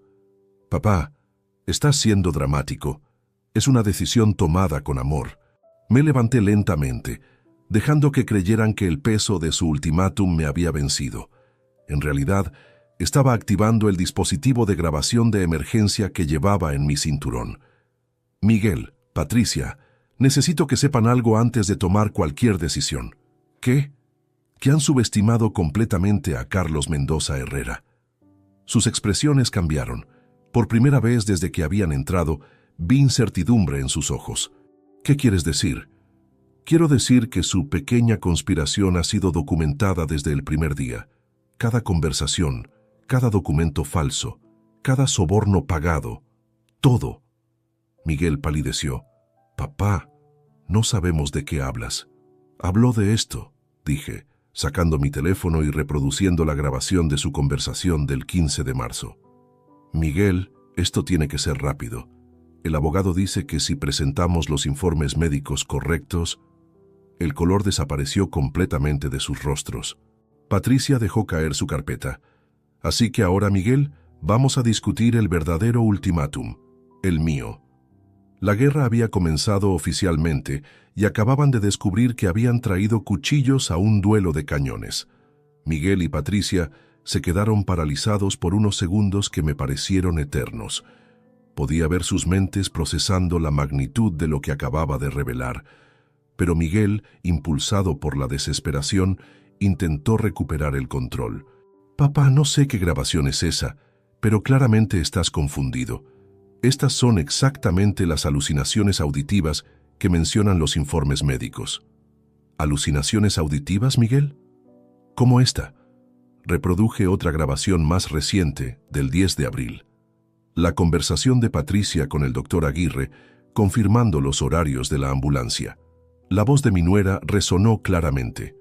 Papá, estás siendo dramático. Es una decisión tomada con amor. Me levanté lentamente, dejando que creyeran que el peso de su ultimátum me había vencido. En realidad, Estaba activando el dispositivo de grabación de emergencia que llevaba en mi cinturón. Miguel, Patricia, necesito que sepan algo antes de tomar cualquier decisión. ¿Qué? Que han subestimado completamente a Carlos Mendoza Herrera. Sus expresiones cambiaron. Por primera vez desde que habían entrado, vi incertidumbre en sus ojos. ¿Qué quieres decir? Quiero decir que su pequeña conspiración ha sido documentada desde el primer día. Cada conversación, cada documento falso, cada soborno pagado, todo. Miguel palideció. Papá, no sabemos de qué hablas. Habló de esto, dije, sacando mi teléfono y reproduciendo la grabación de su conversación del 15 de marzo. Miguel, esto tiene que ser rápido. El abogado dice que si presentamos los informes médicos correctos... El color desapareció completamente de sus rostros. Patricia dejó caer su carpeta. Así que ahora, Miguel, vamos a discutir el verdadero ultimátum, el mío. La guerra había comenzado oficialmente y acababan de descubrir que habían traído cuchillos a un duelo de cañones. Miguel y Patricia se quedaron paralizados por unos segundos que me parecieron eternos. Podía ver sus mentes procesando la magnitud de lo que acababa de revelar. Pero Miguel, impulsado por la desesperación, intentó recuperar el control. Papá, no sé qué grabación es esa, pero claramente estás confundido. Estas son exactamente las alucinaciones auditivas que mencionan los informes médicos. ¿Alucinaciones auditivas, Miguel? ¿Cómo esta? Reproduje otra grabación más reciente, del 10 de abril. La conversación de Patricia con el doctor Aguirre, confirmando los horarios de la ambulancia. La voz de mi nuera resonó claramente.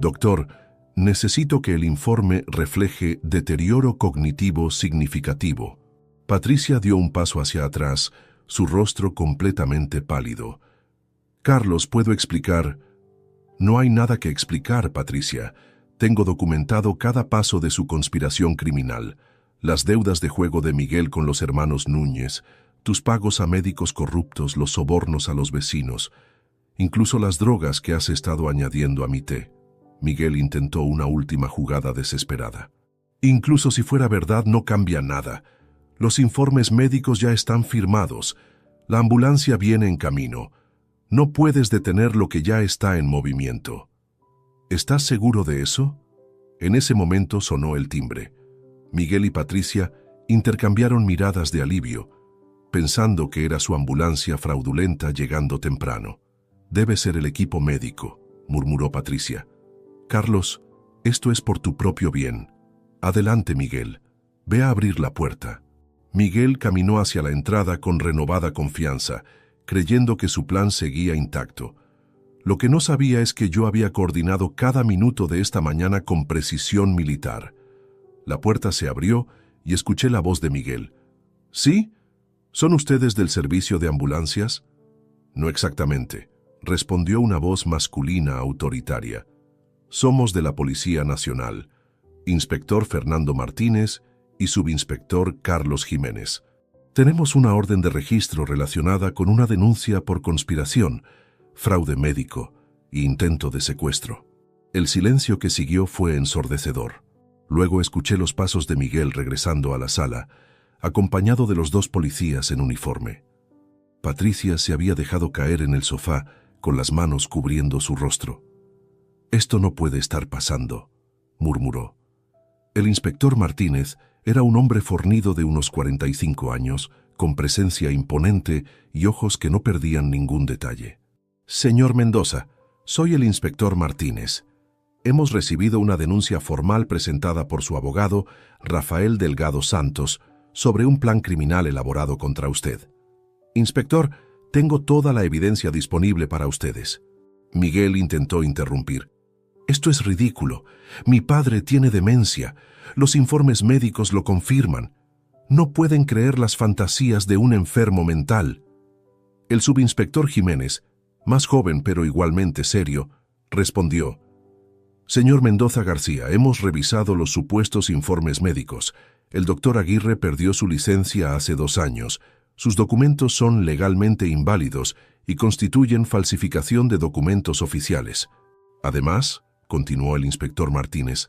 Doctor, necesito que el informe refleje deterioro cognitivo significativo. Patricia dio un paso hacia atrás, su rostro completamente pálido. Carlos, ¿puedo explicar? No hay nada que explicar, Patricia. Tengo documentado cada paso de su conspiración criminal. Las deudas de juego de Miguel con los hermanos Núñez, tus pagos a médicos corruptos, los sobornos a los vecinos, incluso las drogas que has estado añadiendo a mi té. Miguel intentó una última jugada desesperada. Incluso si fuera verdad, no cambia nada. Los informes médicos ya están firmados. La ambulancia viene en camino. No puedes detener lo que ya está en movimiento. ¿Estás seguro de eso? En ese momento sonó el timbre. Miguel y Patricia intercambiaron miradas de alivio, pensando que era su ambulancia fraudulenta llegando temprano. Debe ser el equipo médico, murmuró Patricia. Carlos, esto es por tu propio bien. Adelante, Miguel. Ve a abrir la puerta. Miguel caminó hacia la entrada con renovada confianza, creyendo que su plan seguía intacto. Lo que no sabía es que yo había coordinado cada minuto de esta mañana con precisión militar. La puerta se abrió y escuché la voz de Miguel. ¿Sí? ¿Son ustedes del servicio de ambulancias? No exactamente, respondió una voz masculina autoritaria. Somos de la Policía Nacional, Inspector Fernando Martínez y Subinspector Carlos Jiménez. Tenemos una orden de registro relacionada con una denuncia por conspiración, fraude médico e intento de secuestro. El silencio que siguió fue ensordecedor. Luego escuché los pasos de Miguel regresando a la sala, acompañado de los dos policías en uniforme. Patricia se había dejado caer en el sofá, con las manos cubriendo su rostro. «Esto no puede estar pasando», murmuró. El inspector Martínez era un hombre fornido de unos 45 años, con presencia imponente y ojos que no perdían ningún detalle. «Señor Mendoza, soy el inspector Martínez. Hemos recibido una denuncia formal presentada por su abogado, Rafael Delgado Santos, sobre un plan criminal elaborado contra usted. Inspector, tengo toda la evidencia disponible para ustedes». Miguel intentó interrumpir. «Esto es ridículo. Mi padre tiene demencia. Los informes médicos lo confirman. No pueden creer las fantasías de un enfermo mental». El subinspector Jiménez, más joven pero igualmente serio, respondió: «Señor Mendoza García, hemos revisado los supuestos informes médicos. El doctor Aguirre perdió su licencia hace 2 años. Sus documentos son legalmente inválidos y constituyen falsificación de documentos oficiales. Además», continuó el inspector Martínez,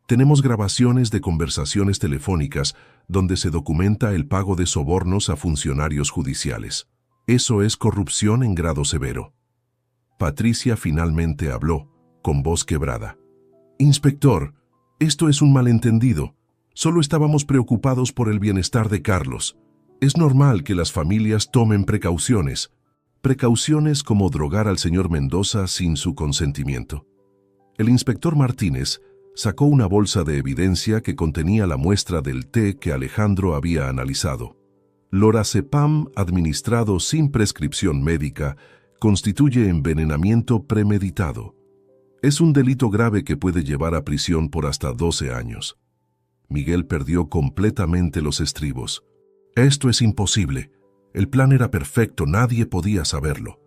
Tenemos grabaciones de conversaciones telefónicas donde se documenta el pago de sobornos a funcionarios judiciales. Eso es corrupción en grado severo. Patricia finalmente habló, con voz quebrada. Inspector, esto es un malentendido. Solo estábamos preocupados por el bienestar de Carlos. Es normal que las familias tomen precauciones. Precauciones como drogar al señor Mendoza sin su consentimiento. El inspector Martínez sacó una bolsa de evidencia que contenía la muestra del té que Alejandro había analizado. Lorazepam administrado sin prescripción médica constituye envenenamiento premeditado. Es un delito grave que puede llevar a prisión por hasta 12 años. Miguel perdió completamente los estribos. Esto es imposible. El plan era perfecto, nadie podía saberlo.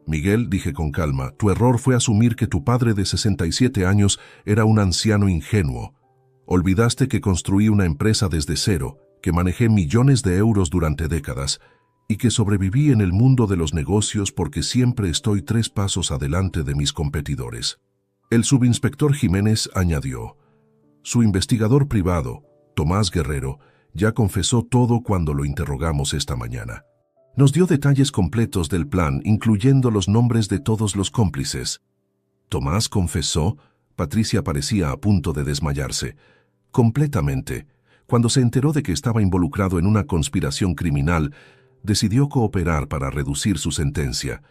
Miguel, dije con calma, tu error fue asumir que tu padre de 67 años era un anciano ingenuo. Olvidaste que construí una empresa desde cero, que manejé millones de euros durante décadas y que sobreviví en el mundo de los negocios porque siempre estoy 3 pasos adelante de mis competidores. El subinspector Jiménez añadió, su investigador privado, Tomás Guerrero, ya confesó todo cuando lo interrogamos esta mañana. Nos dio detalles completos del plan, incluyendo los nombres de todos los cómplices. Tomás confesó. Patricia parecía a punto de desmayarse. Completamente. Cuando se enteró de que estaba involucrado en una conspiración criminal, decidió cooperar para reducir su sentencia.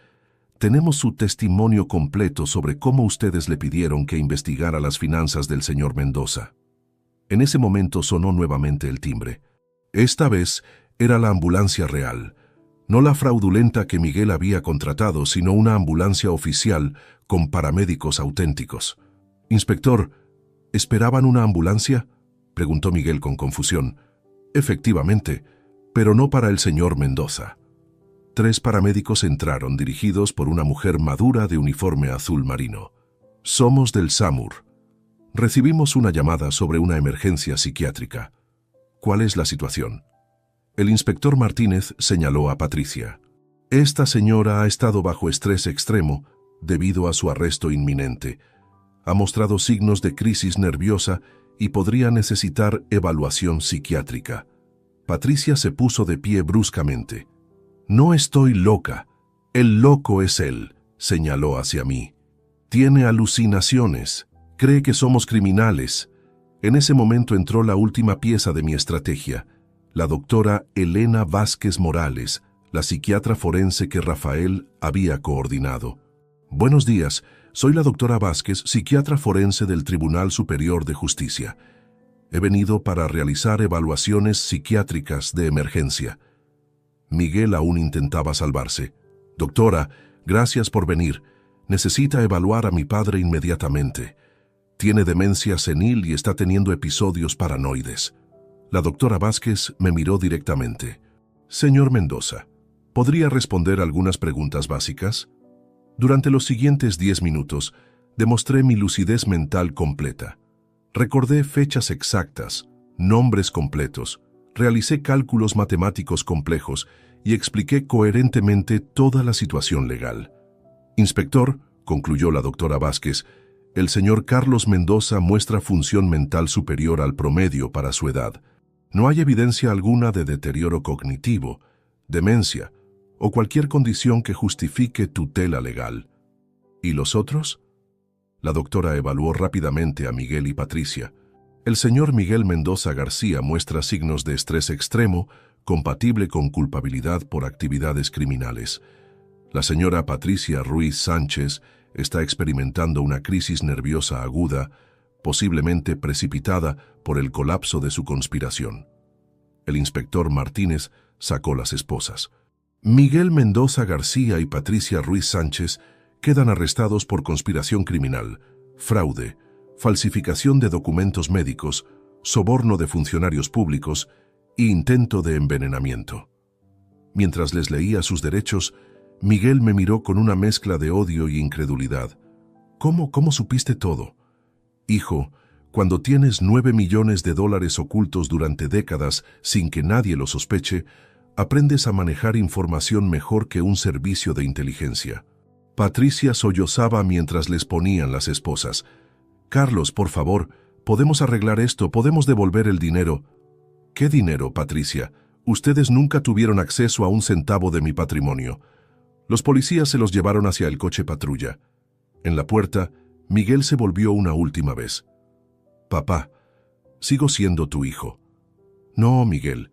Tenemos su testimonio completo sobre cómo ustedes le pidieron que investigara las finanzas del señor Mendoza. En ese momento sonó nuevamente el timbre. Esta vez era la ambulancia real. No la fraudulenta que Miguel había contratado, sino una ambulancia oficial con paramédicos auténticos. «Inspector, ¿esperaban una ambulancia?», preguntó Miguel con confusión. «Efectivamente, pero no para el señor Mendoza». 3 paramédicos entraron, dirigidos por una mujer madura de uniforme azul marino. «Somos del SAMUR. Recibimos una llamada sobre una emergencia psiquiátrica. ¿Cuál es la situación?». El inspector Martínez señaló a Patricia. Esta señora ha estado bajo estrés extremo debido a su arresto inminente. Ha mostrado signos de crisis nerviosa y podría necesitar evaluación psiquiátrica. Patricia se puso de pie bruscamente. «No estoy loca. El loco es él», señaló hacia mí. «Tiene alucinaciones. Cree que somos criminales». En ese momento entró la última pieza de mi estrategia. La doctora Elena Vázquez Morales, la psiquiatra forense que Rafael había coordinado. «Buenos días, soy la doctora Vázquez, psiquiatra forense del Tribunal Superior de Justicia. He venido para realizar evaluaciones psiquiátricas de emergencia». Miguel aún intentaba salvarse. «Doctora, gracias por venir. Necesita evaluar a mi padre inmediatamente. Tiene demencia senil y está teniendo episodios paranoides». La doctora Vázquez me miró directamente. «Señor Mendoza, ¿podría responder algunas preguntas básicas?». Durante los siguientes 10 minutos, demostré mi lucidez mental completa. Recordé fechas exactas, nombres completos, realicé cálculos matemáticos complejos y expliqué coherentemente toda la situación legal. «Inspector», concluyó la doctora Vázquez, «el señor Carlos Mendoza muestra función mental superior al promedio para su edad. No hay evidencia alguna de deterioro cognitivo, demencia o cualquier condición que justifique tutela legal». «¿Y los otros?». La doctora evaluó rápidamente a Miguel y Patricia. «El señor Miguel Mendoza García muestra signos de estrés extremo compatible con culpabilidad por actividades criminales. La señora Patricia Ruiz Sánchez está experimentando una crisis nerviosa aguda, posiblemente precipitada por el colapso de su conspiración». El inspector Martínez sacó las esposas. «Miguel Mendoza García y Patricia Ruiz Sánchez quedan arrestados por conspiración criminal, fraude, falsificación de documentos médicos, soborno de funcionarios públicos e intento de envenenamiento». Mientras les leía sus derechos, Miguel me miró con una mezcla de odio y incredulidad. ¿Cómo supiste todo? «Hijo, cuando tienes $9 millones ocultos durante décadas sin que nadie lo sospeche, aprendes a manejar información mejor que un servicio de inteligencia». Patricia sollozaba mientras les ponían las esposas. «Carlos, por favor, Podemos arreglar esto, podemos devolver el dinero. ¿Qué dinero, Patricia? Ustedes nunca tuvieron acceso a un centavo de mi patrimonio. Los policías se los llevaron hacia el coche patrulla. En la puerta, Miguel se volvió una última vez. Papá, sigo siendo tu hijo. No, Miguel.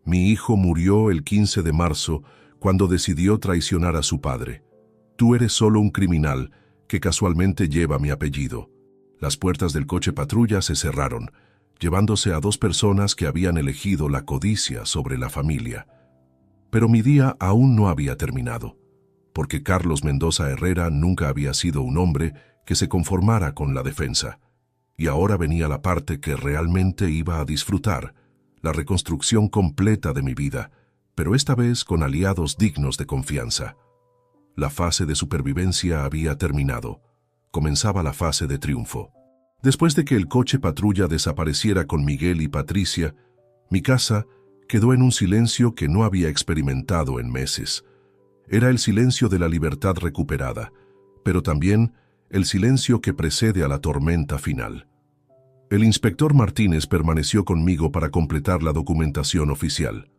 Mi hijo murió el 15 de marzo cuando decidió traicionar a su padre. Tú eres solo un criminal que casualmente lleva mi apellido. Las puertas del coche patrulla se cerraron, llevándose a dos personas que habían elegido la codicia sobre la familia. Pero mi día aún no había terminado, porque Carlos Mendoza Herrera nunca había sido un hombre que se conformara con la defensa. Y ahora venía la parte que realmente iba a disfrutar, la reconstrucción completa de mi vida, pero esta vez con aliados dignos de confianza. La fase de supervivencia había terminado. Comenzaba la fase de triunfo. Después de que el coche patrulla desapareciera con Miguel y Patricia, mi casa quedó en un silencio que no había experimentado en meses. Era el silencio de la libertad recuperada, pero también el silencio que precede a la tormenta final. El inspector Martínez permaneció conmigo para completar la documentación oficial.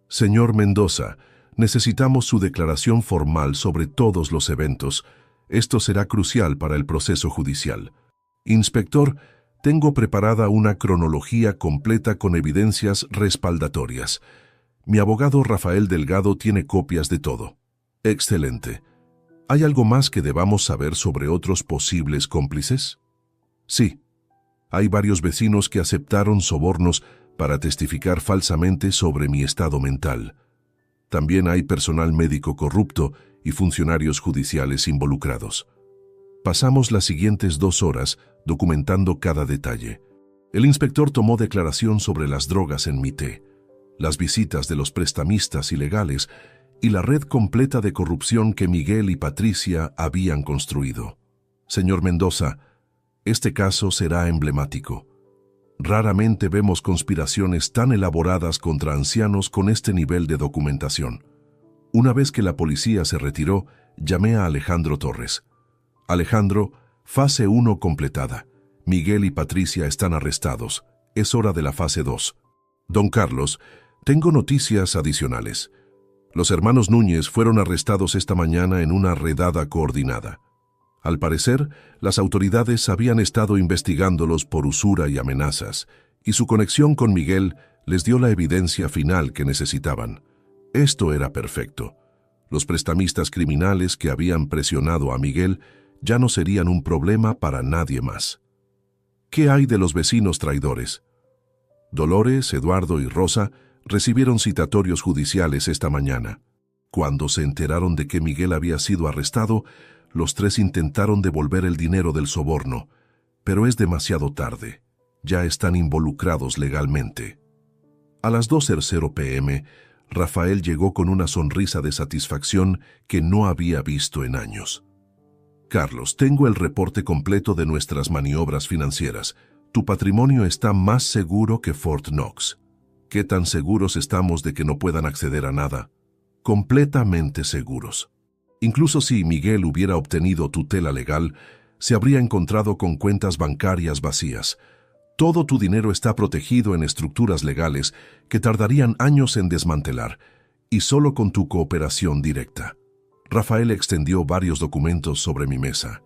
Señor Mendoza, necesitamos su declaración formal sobre todos los eventos. Esto será crucial para el proceso judicial. Inspector, tengo preparada una cronología completa con evidencias respaldatorias. Mi abogado Rafael Delgado tiene copias de todo. Excelente. ¿Hay algo más que debamos saber sobre otros posibles cómplices? Sí. Hay varios vecinos que aceptaron sobornos para testificar falsamente sobre mi estado mental. También hay personal médico corrupto y funcionarios judiciales involucrados. Pasamos las siguientes 2 horas documentando cada detalle. El inspector tomó declaración sobre las drogas en mi té, las visitas de los prestamistas ilegales y la red completa de corrupción que Miguel y Patricia habían construido. Señor Mendoza, este caso será emblemático. Raramente vemos conspiraciones tan elaboradas contra ancianos con este nivel de documentación. Una vez que la policía se retiró, llamé a Alejandro Torres. Alejandro, fase 1 completada. Miguel y Patricia están arrestados. Es hora de la fase 2. Don Carlos, tengo noticias adicionales. Los hermanos Núñez fueron arrestados esta mañana en una redada coordinada. Al parecer, las autoridades habían estado investigándolos por usura y amenazas, y su conexión con Miguel les dio la evidencia final que necesitaban. Esto era perfecto. Los prestamistas criminales que habían presionado a Miguel ya no serían un problema para nadie más. ¿Qué hay de los vecinos traidores? Dolores, Eduardo y Rosa recibieron citatorios judiciales esta mañana. Cuando se enteraron de que Miguel había sido arrestado, los 3 intentaron devolver el dinero del soborno, pero es demasiado tarde. Ya están involucrados legalmente. A las 2:00 p.m., Rafael llegó con una sonrisa de satisfacción que no había visto en años. Carlos, tengo el reporte completo de nuestras maniobras financieras. Tu patrimonio está más seguro que Fort Knox. ¿Qué tan seguros estamos de que no puedan acceder a nada? Completamente seguros. Incluso si Miguel hubiera obtenido tutela legal, se habría encontrado con cuentas bancarias vacías. Todo tu dinero está protegido en estructuras legales que tardarían años en desmantelar, y solo con tu cooperación directa. Rafael extendió varios documentos sobre mi mesa.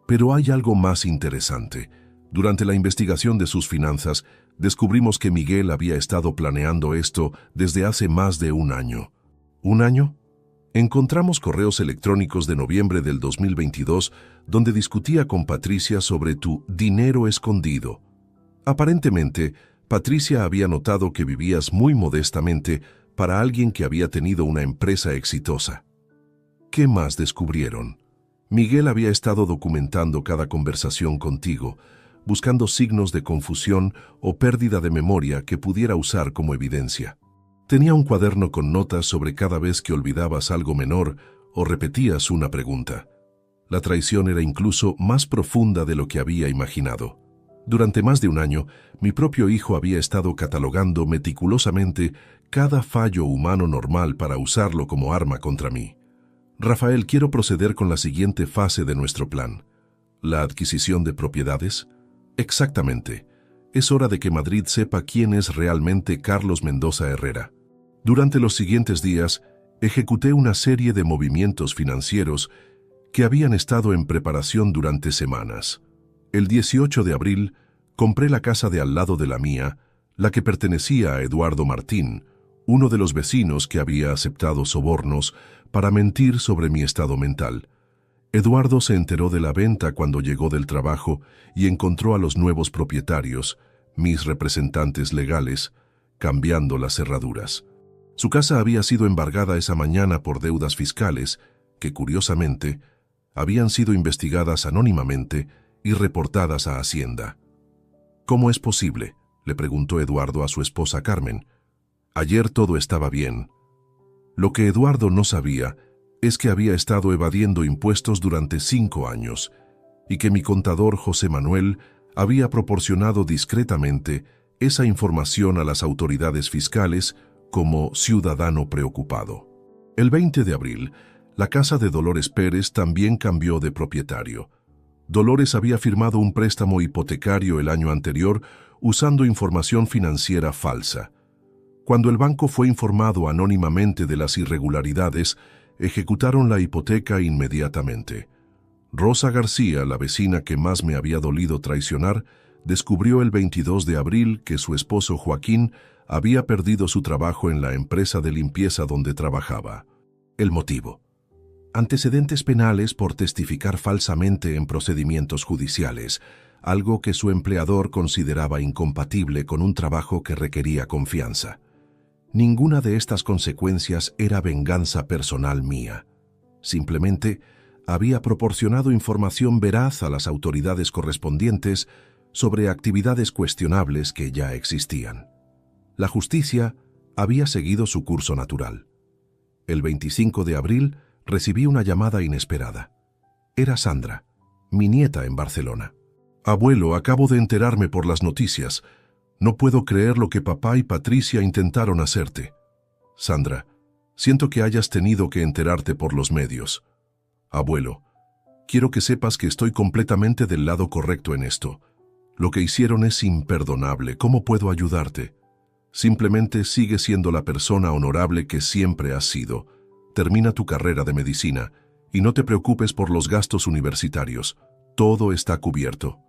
Pero hay algo más interesante. Durante la investigación de sus finanzas, descubrimos que Miguel había estado planeando esto desde hace más de un año. ¿Un año? Encontramos correos electrónicos de noviembre del 2022 donde discutía con Patricia sobre tu dinero escondido. Aparentemente, Patricia había notado que vivías muy modestamente para alguien que había tenido una empresa exitosa. ¿Qué más descubrieron? Miguel había estado documentando cada conversación contigo, buscando signos de confusión o pérdida de memoria que pudiera usar como evidencia. Tenía un cuaderno con notas sobre cada vez que olvidabas algo menor o repetías una pregunta. La traición era incluso más profunda de lo que había imaginado. Durante más de un año, mi propio hijo había estado catalogando meticulosamente cada fallo humano normal para usarlo como arma contra mí. Rafael, quiero proceder con la siguiente fase de nuestro plan. ¿La adquisición de propiedades? Exactamente. Es hora de que Madrid sepa quién es realmente Carlos Mendoza Herrera. Durante los siguientes días, ejecuté una serie de movimientos financieros que habían estado en preparación durante semanas. El 18 de abril, compré la casa de al lado de la mía, la que pertenecía a Eduardo Martín, uno de los vecinos que había aceptado sobornos para mentir sobre mi estado mental. Eduardo se enteró de la venta cuando llegó del trabajo y encontró a los nuevos propietarios, mis representantes legales, cambiando las cerraduras. Su casa había sido embargada esa mañana por deudas fiscales que, curiosamente, habían sido investigadas anónimamente y reportadas a Hacienda. ¿Cómo es posible?, le preguntó Eduardo a su esposa Carmen. Ayer todo estaba bien. Lo que Eduardo no sabía es que había estado evadiendo impuestos durante 5 años y que mi contador José Manuel había proporcionado discretamente esa información a las autoridades fiscales como ciudadano preocupado. El 20 de abril, la casa de Dolores Pérez también cambió de propietario. Dolores había firmado un préstamo hipotecario el año anterior usando información financiera falsa. Cuando el banco fue informado anónimamente de las irregularidades, ejecutaron la hipoteca inmediatamente. Rosa García, la vecina que más me había dolido traicionar, descubrió el 22 de abril que su esposo Joaquín había perdido su trabajo en la empresa de limpieza donde trabajaba. El motivo: antecedentes penales por testificar falsamente en procedimientos judiciales, algo que su empleador consideraba incompatible con un trabajo que requería confianza. Ninguna de estas consecuencias era venganza personal mía. Simplemente había proporcionado información veraz a las autoridades correspondientes sobre actividades cuestionables que ya existían. La justicia había seguido su curso natural. El 25 de abril recibí una llamada inesperada. Era Sandra, mi nieta en Barcelona. «Abuelo, acabo de enterarme por las noticias. No puedo creer lo que papá y Patricia intentaron hacerte». «Sandra, siento que hayas tenido que enterarte por los medios. Abuelo, quiero que sepas que estoy completamente del lado correcto en esto. Lo que hicieron es imperdonable. ¿Cómo puedo ayudarte? Simplemente sigue siendo la persona honorable que siempre has sido. Termina tu carrera de medicina y no te preocupes por los gastos universitarios. Todo está cubierto».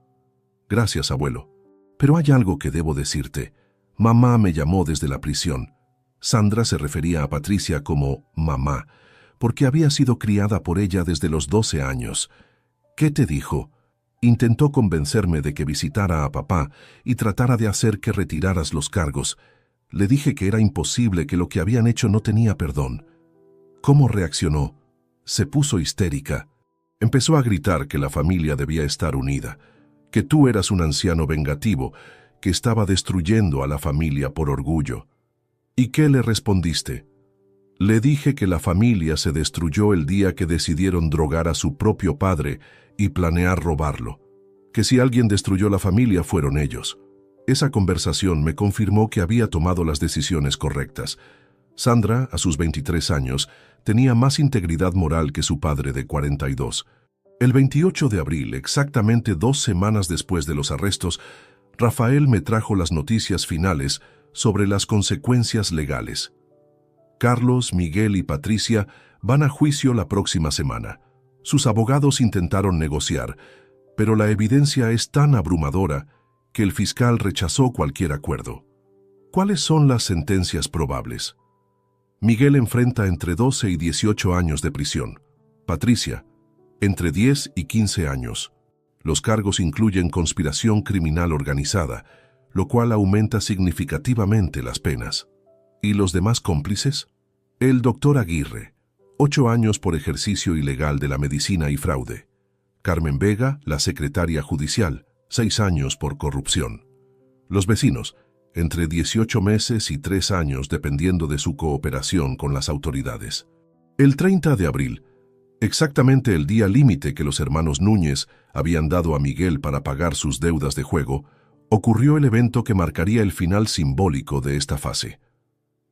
«Gracias, abuelo. Pero hay algo que debo decirte. Mamá me llamó desde la prisión». Sandra se refería a Patricia como mamá, porque había sido criada por ella desde los 12 años. «¿Qué te dijo?» «Intentó convencerme de que visitara a papá y tratara de hacer que retiraras los cargos. Le dije que era imposible, que lo que habían hecho no tenía perdón». «¿Cómo reaccionó?» «Se puso histérica. Empezó a gritar que la familia debía estar unida, que tú eras un anciano vengativo, que estaba destruyendo a la familia por orgullo». «¿Y qué le respondiste?» «Le dije que la familia se destruyó el día que decidieron drogar a su propio padre y planear robarlo, que si alguien destruyó la familia fueron ellos». Esa conversación me confirmó que había tomado las decisiones correctas. Sandra, a sus 23 años, tenía más integridad moral que su padre de 42. El 28 de abril, exactamente 2 semanas después de los arrestos, Rafael me trajo las noticias finales sobre las consecuencias legales. Carlos, Miguel y Patricia van a juicio la próxima semana. Sus abogados intentaron negociar, pero la evidencia es tan abrumadora que el fiscal rechazó cualquier acuerdo. ¿Cuáles son las sentencias probables? Miguel enfrenta entre 12 y 18 años de prisión. Patricia, entre 10 y 15 años. Los cargos incluyen conspiración criminal organizada, lo cual aumenta significativamente las penas. ¿Y los demás cómplices? El doctor Aguirre, 8 años por ejercicio ilegal de la medicina y fraude. Carmen Vega, la secretaria judicial, 6 años por corrupción. Los vecinos, entre 18 meses y 3 años dependiendo de su cooperación con las autoridades. El 30 de abril, exactamente el día límite que los hermanos Núñez habían dado a Miguel para pagar sus deudas de juego, ocurrió el evento que marcaría el final simbólico de esta fase.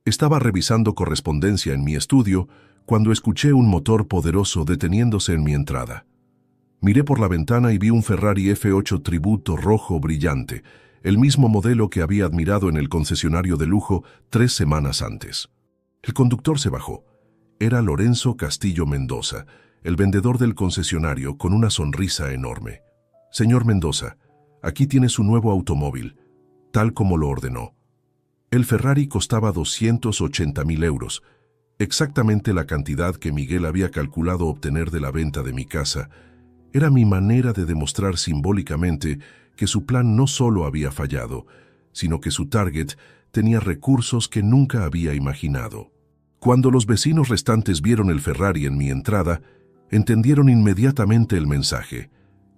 Estaba revisando correspondencia en mi estudio cuando escuché un motor poderoso deteniéndose en mi entrada. Miré por la ventana y vi un Ferrari F8 Tributo rojo brillante, el mismo modelo que había admirado en el concesionario de lujo 3 semanas antes. El conductor se bajó. Era Lorenzo Castillo Mendoza, el vendedor del concesionario, con una sonrisa enorme. «Señor Mendoza, aquí tiene su nuevo automóvil, tal como lo ordenó». El Ferrari costaba 280.000 euros, exactamente la cantidad que Miguel había calculado obtener de la venta de mi casa. Era mi manera de demostrar simbólicamente que su plan no solo había fallado, sino que su target tenía recursos que nunca había imaginado. Cuando los vecinos restantes vieron el Ferrari en mi entrada, entendieron inmediatamente el mensaje.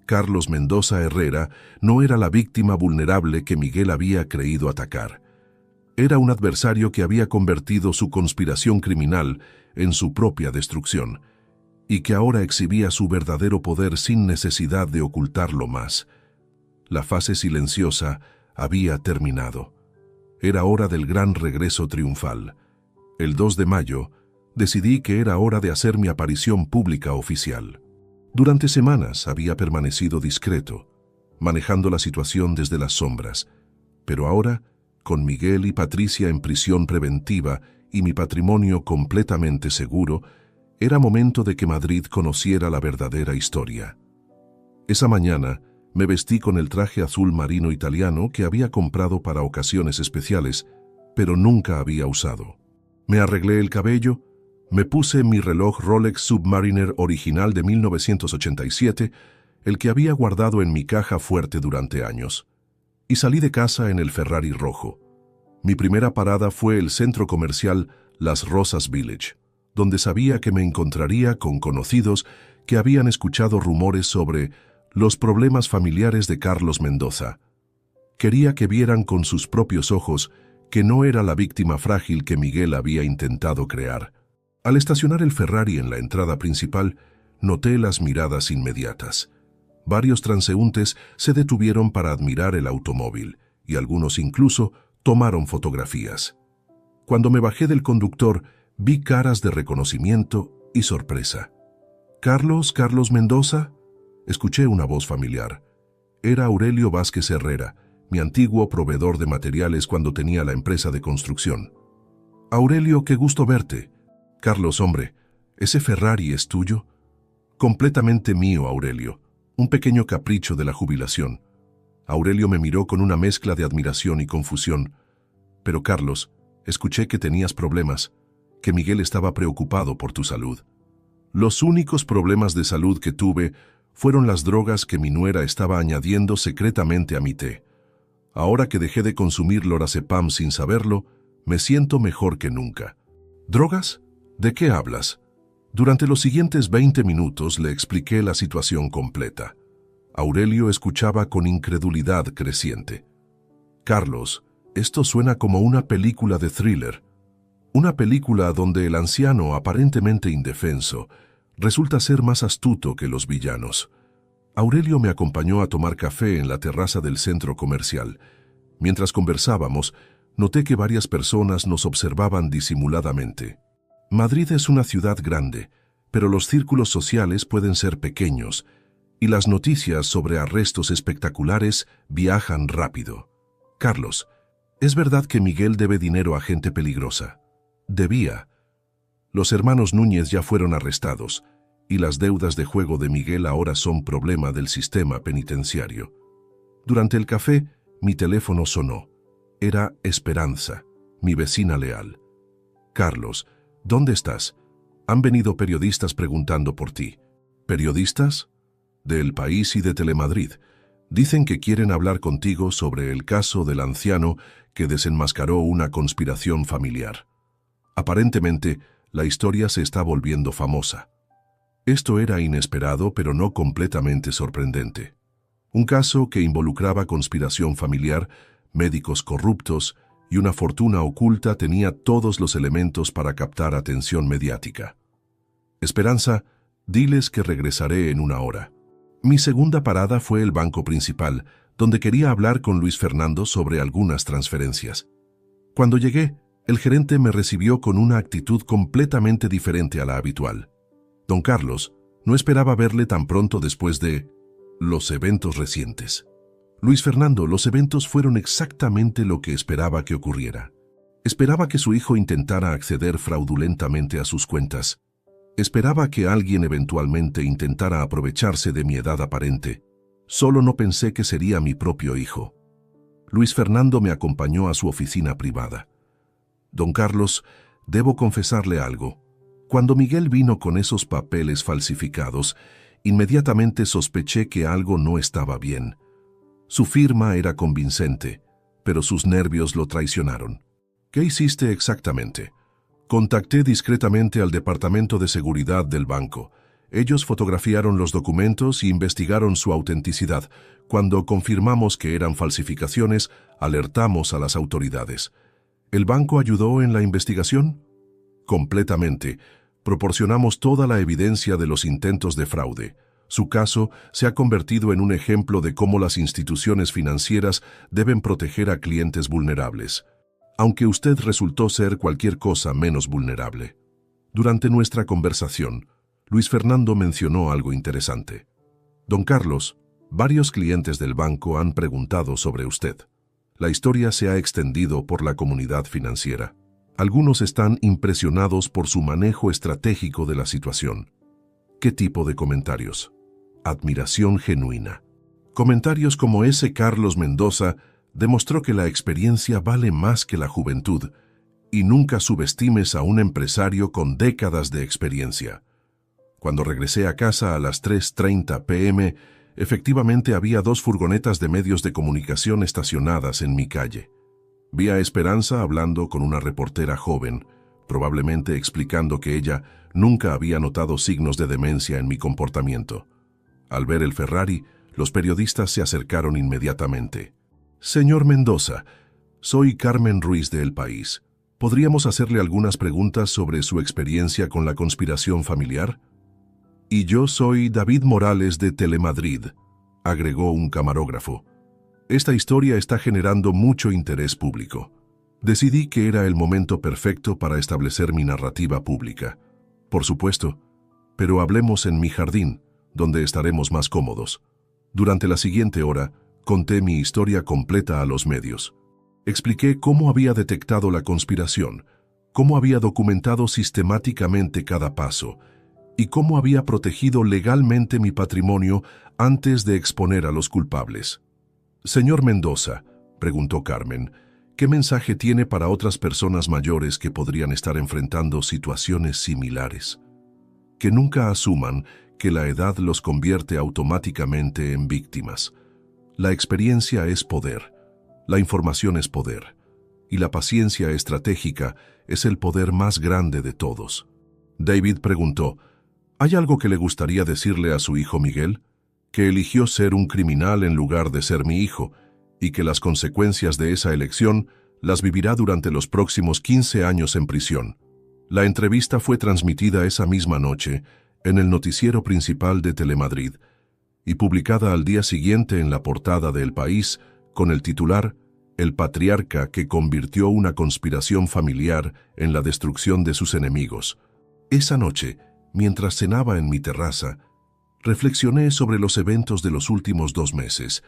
Carlos Mendoza Herrera no era la víctima vulnerable que Miguel había creído atacar. Era un adversario que había convertido su conspiración criminal en su propia destrucción, y que ahora exhibía su verdadero poder sin necesidad de ocultarlo más. La fase silenciosa había terminado. Era hora del gran regreso triunfal. El 2 de mayo, decidí que era hora de hacer mi aparición pública oficial. Durante semanas había permanecido discreto, manejando la situación desde las sombras, pero ahora, con Miguel y Patricia en prisión preventiva y mi patrimonio completamente seguro, era momento de que Madrid conociera la verdadera historia. Esa mañana me vestí con el traje azul marino italiano que había comprado para ocasiones especiales, pero nunca había usado. Me arreglé el cabello, me puse mi reloj Rolex Submariner original de 1987, el que había guardado en mi caja fuerte durante años, y salí de casa en el Ferrari rojo. Mi primera parada fue el centro comercial Las Rosas Village, donde sabía que me encontraría con conocidos que habían escuchado rumores sobre los problemas familiares de Carlos Mendoza. Quería que vieran con sus propios ojos que no era la víctima frágil que Miguel había intentado crear. Al estacionar el Ferrari en la entrada principal, noté las miradas inmediatas. Varios transeúntes se detuvieron para admirar el automóvil, y algunos incluso tomaron fotografías. Cuando me bajé del conductor, vi caras de reconocimiento y sorpresa. «¿Carlos Mendoza?» Escuché una voz familiar. Era Aurelio Vázquez Herrera, mi antiguo proveedor de materiales cuando tenía la empresa de construcción. «Aurelio, qué gusto verte». «Carlos, hombre, ¿ese Ferrari es tuyo?» «Completamente mío, Aurelio. Un pequeño capricho de la jubilación». Aurelio me miró con una mezcla de admiración y confusión. «Pero Carlos, escuché que tenías problemas, que Miguel estaba preocupado por tu salud». «Los únicos problemas de salud que tuve fueron las drogas que mi nuera estaba añadiendo secretamente a mi té. Ahora que dejé de consumir lorazepam sin saberlo, me siento mejor que nunca». «¿Drogas? ¿De qué hablas?» Durante los siguientes 20 minutos le expliqué la situación completa. Aurelio escuchaba con incredulidad creciente. «Carlos, esto suena como una película de thriller. Una película donde el anciano, aparentemente indefenso, resulta ser más astuto que los villanos». Aurelio me acompañó a tomar café en la terraza del centro comercial. Mientras conversábamos, noté que varias personas nos observaban disimuladamente. Madrid es una ciudad grande, pero los círculos sociales pueden ser pequeños, y las noticias sobre arrestos espectaculares viajan rápido. «Carlos, ¿es verdad que Miguel debe dinero a gente peligrosa?» «Debía. Los hermanos Núñez ya fueron arrestados, y las deudas de juego de Miguel ahora son problema del sistema penitenciario». Durante el café, mi teléfono sonó. Era Esperanza, mi vecina leal. «Carlos, ¿dónde estás? Han venido periodistas preguntando por ti». «¿Periodistas?» «De El País y de Telemadrid. Dicen que quieren hablar contigo sobre el caso del anciano que desenmascaró una conspiración familiar. Aparentemente, la historia se está volviendo famosa». Esto era inesperado, pero no completamente sorprendente. Un caso que involucraba conspiración familiar, médicos corruptos y una fortuna oculta tenía todos los elementos para captar atención mediática. «Esperanza, diles que regresaré en una hora». Mi segunda parada fue el banco principal, donde quería hablar con Luis Fernando sobre algunas transferencias. Cuando llegué, el gerente me recibió con una actitud completamente diferente a la habitual. «Don Carlos, no esperaba verle tan pronto después de los eventos recientes». Luis Fernando, los eventos fueron exactamente lo que esperaba que ocurriera. Esperaba que su hijo intentara acceder fraudulentamente a sus cuentas. Esperaba que alguien eventualmente intentara aprovecharse de mi edad aparente. Solo no pensé que sería mi propio hijo. Luis Fernando me acompañó a su oficina privada. Don Carlos, debo confesarle algo. Cuando Miguel vino con esos papeles falsificados, inmediatamente sospeché que algo no estaba bien. Su firma era convincente, pero sus nervios lo traicionaron. ¿Qué hiciste exactamente? Contacté discretamente al Departamento de Seguridad del banco. Ellos fotografiaron los documentos e investigaron su autenticidad. Cuando confirmamos que eran falsificaciones, alertamos a las autoridades. ¿El banco ayudó en la investigación? Completamente. Proporcionamos toda la evidencia de los intentos de fraude. Su caso se ha convertido en un ejemplo de cómo las instituciones financieras deben proteger a clientes vulnerables, aunque usted resultó ser cualquier cosa menos vulnerable. Durante nuestra conversación, Luis Fernando mencionó algo interesante. Don Carlos, varios clientes del banco han preguntado sobre usted. La historia se ha extendido por la comunidad financiera. Algunos están impresionados por su manejo estratégico de la situación. ¿Qué tipo de comentarios? Admiración genuina. Comentarios como ese Carlos Mendoza demostró que la experiencia vale más que la juventud y nunca subestimes a un empresario con décadas de experiencia. Cuando regresé a casa a las 3:30 p.m., efectivamente había 2 furgonetas de medios de comunicación estacionadas en mi calle. Vi a Esperanza hablando con una reportera joven, probablemente explicando que ella nunca había notado signos de demencia en mi comportamiento. Al ver el Ferrari, los periodistas se acercaron inmediatamente. Señor Mendoza, soy Carmen Ruiz de El País. ¿Podríamos hacerle algunas preguntas sobre su experiencia con la conspiración familiar? Y yo soy David Morales de Telemadrid, agregó un camarógrafo. Esta historia está generando mucho interés público. Decidí que era el momento perfecto para establecer mi narrativa pública. Por supuesto, pero hablemos en mi jardín, donde estaremos más cómodos. Durante la siguiente hora, conté mi historia completa a los medios. Expliqué cómo había detectado la conspiración, cómo había documentado sistemáticamente cada paso y cómo había protegido legalmente mi patrimonio antes de exponer a los culpables. Señor Mendoza, preguntó Carmen, ¿qué mensaje tiene para otras personas mayores que podrían estar enfrentando situaciones similares? Que nunca asuman que la edad los convierte automáticamente en víctimas. La experiencia es poder, la información es poder, y la paciencia estratégica es el poder más grande de todos. David preguntó, ¿hay algo que le gustaría decirle a su hijo Miguel? Que eligió ser un criminal en lugar de ser mi hijo, y que las consecuencias de esa elección las vivirá durante los próximos 15 años en prisión. La entrevista fue transmitida esa misma noche en el noticiero principal de Telemadrid y publicada al día siguiente en la portada de El País con el titular «El patriarca que convirtió una conspiración familiar en la destrucción de sus enemigos». Esa noche, mientras cenaba en mi terraza, reflexioné sobre los eventos de los últimos 2 meses.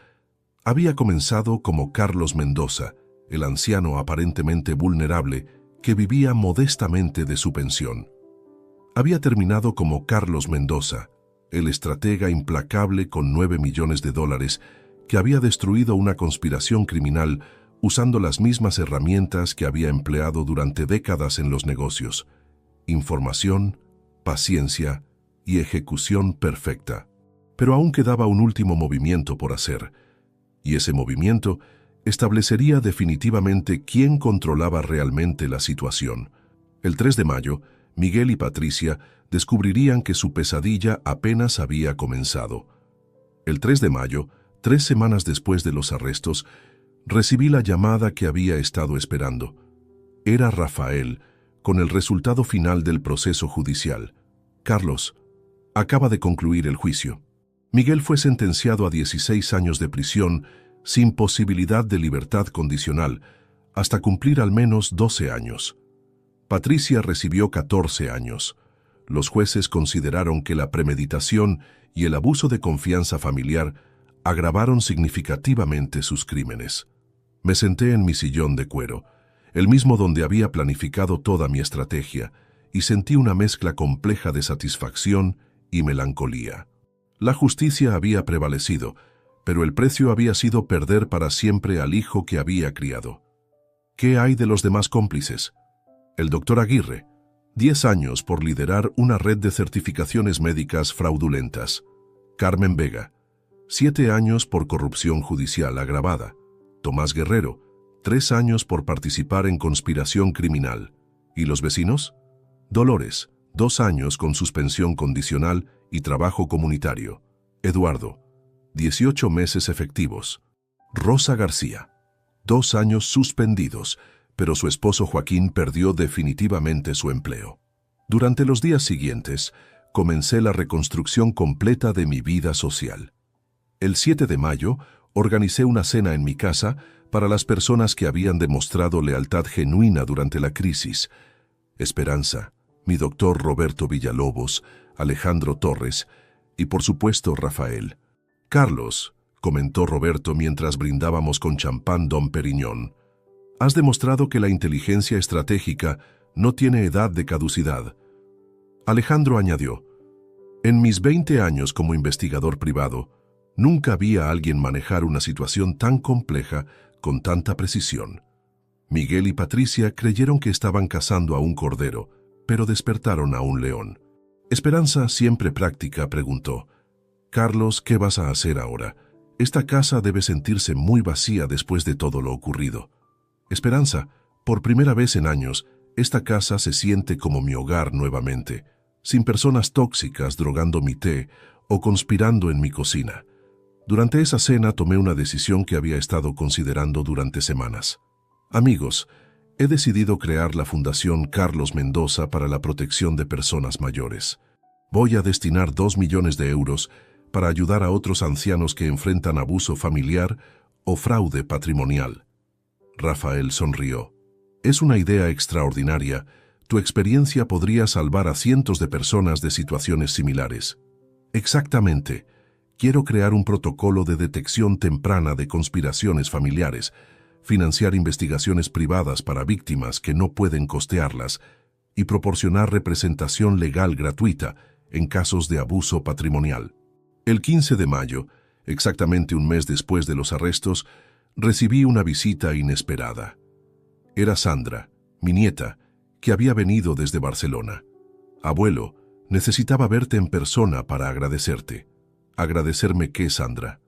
Había comenzado como Carlos Mendoza, el anciano aparentemente vulnerable que vivía modestamente de su pensión. Había terminado como Carlos Mendoza, el estratega implacable con $9 millones que había destruido una conspiración criminal usando las mismas herramientas que había empleado durante décadas en los negocios: información, paciencia y ejecución perfecta. Pero aún quedaba un último movimiento por hacer, y ese movimiento establecería definitivamente quién controlaba realmente la situación. El 3 de mayo, Miguel y Patricia descubrirían que su pesadilla apenas había comenzado. El 3 de mayo, 3 semanas después de los arrestos, recibí la llamada que había estado esperando. Era Rafael, con el resultado final del proceso judicial. Carlos, acaba de concluir el juicio. Miguel fue sentenciado a 16 años de prisión sin posibilidad de libertad condicional, hasta cumplir al menos 12 años. Patricia recibió 14 años. Los jueces consideraron que la premeditación y el abuso de confianza familiar agravaron significativamente sus crímenes. Me senté en mi sillón de cuero, el mismo donde había planificado toda mi estrategia, y sentí una mezcla compleja de satisfacción y melancolía. La justicia había prevalecido, pero el precio había sido perder para siempre al hijo que había criado. ¿Qué hay de los demás cómplices? El doctor Aguirre, 10 años por liderar una red de certificaciones médicas fraudulentas. Carmen Vega, 7 años por corrupción judicial agravada. Tomás Guerrero, 3 años por participar en conspiración criminal. ¿Y los vecinos? Dolores, 2 años con suspensión condicional y trabajo comunitario. Eduardo, 18 meses efectivos. Rosa García, 2 años suspendidos, pero su esposo Joaquín perdió definitivamente su empleo. Durante los días siguientes, comencé la reconstrucción completa de mi vida social. El 7 de mayo, organicé una cena en mi casa para las personas que habían demostrado lealtad genuina durante la crisis. Esperanza, mi doctor Roberto Villalobos, Alejandro Torres y, por supuesto, Rafael. Carlos, comentó Roberto mientras brindábamos con champán Dom Periñón, has demostrado que la inteligencia estratégica no tiene edad de caducidad. Alejandro añadió, en mis 20 años como investigador privado, nunca vi a alguien manejar una situación tan compleja con tanta precisión. Miguel y Patricia creyeron que estaban cazando a un cordero, pero despertaron a un león. Esperanza, siempre práctica, preguntó, Carlos, ¿qué vas a hacer ahora? Esta casa debe sentirse muy vacía después de todo lo ocurrido. Esperanza, por primera vez en años, esta casa se siente como mi hogar nuevamente, sin personas tóxicas drogando mi té o conspirando en mi cocina. Durante esa cena tomé una decisión que había estado considerando durante semanas. Amigos, he decidido crear la Fundación Carlos Mendoza para la protección de personas mayores. Voy a destinar 2 millones de euros para ayudar a otros ancianos que enfrentan abuso familiar o fraude patrimonial. Rafael sonrió. Es una idea extraordinaria. Tu experiencia podría salvar a cientos de personas de situaciones similares. Exactamente. Quiero crear un protocolo de detección temprana de conspiraciones familiares, financiar investigaciones privadas para víctimas que no pueden costearlas y proporcionar representación legal gratuita en casos de abuso patrimonial. El 15 de mayo, exactamente un mes después de los arrestos, recibí una visita inesperada. Era Sandra, mi nieta, que había venido desde Barcelona. Abuelo, necesitaba verte en persona para agradecerte. ¿Agradecerme qué, Sandra?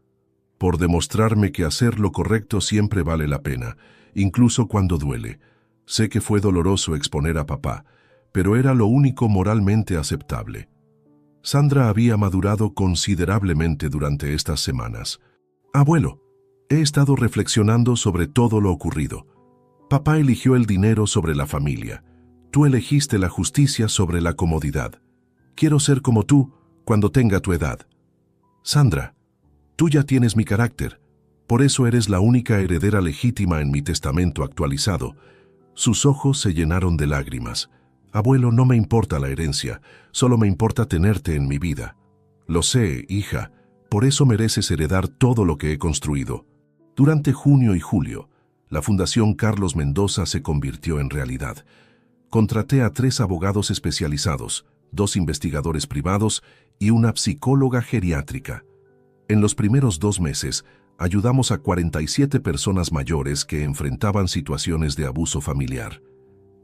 Por demostrarme que hacer lo correcto siempre vale la pena, incluso cuando duele. Sé que fue doloroso exponer a papá, pero era lo único moralmente aceptable. Sandra había madurado considerablemente durante estas semanas. Abuelo, he estado reflexionando sobre todo lo ocurrido. Papá eligió el dinero sobre la familia. Tú elegiste la justicia sobre la comodidad. Quiero ser como tú cuando tenga tu edad. Sandra, tú ya tienes mi carácter. Por eso eres la única heredera legítima en mi testamento actualizado. Sus ojos se llenaron de lágrimas. Abuelo, no me importa la herencia, solo me importa tenerte en mi vida. Lo sé, hija, por eso mereces heredar todo lo que he construido. Durante junio y julio, la Fundación Carlos Mendoza se convirtió en realidad. Contraté a 3 abogados especializados, 2 investigadores privados y una psicóloga geriátrica. En los primeros 2 meses, ayudamos a 47 personas mayores que enfrentaban situaciones de abuso familiar.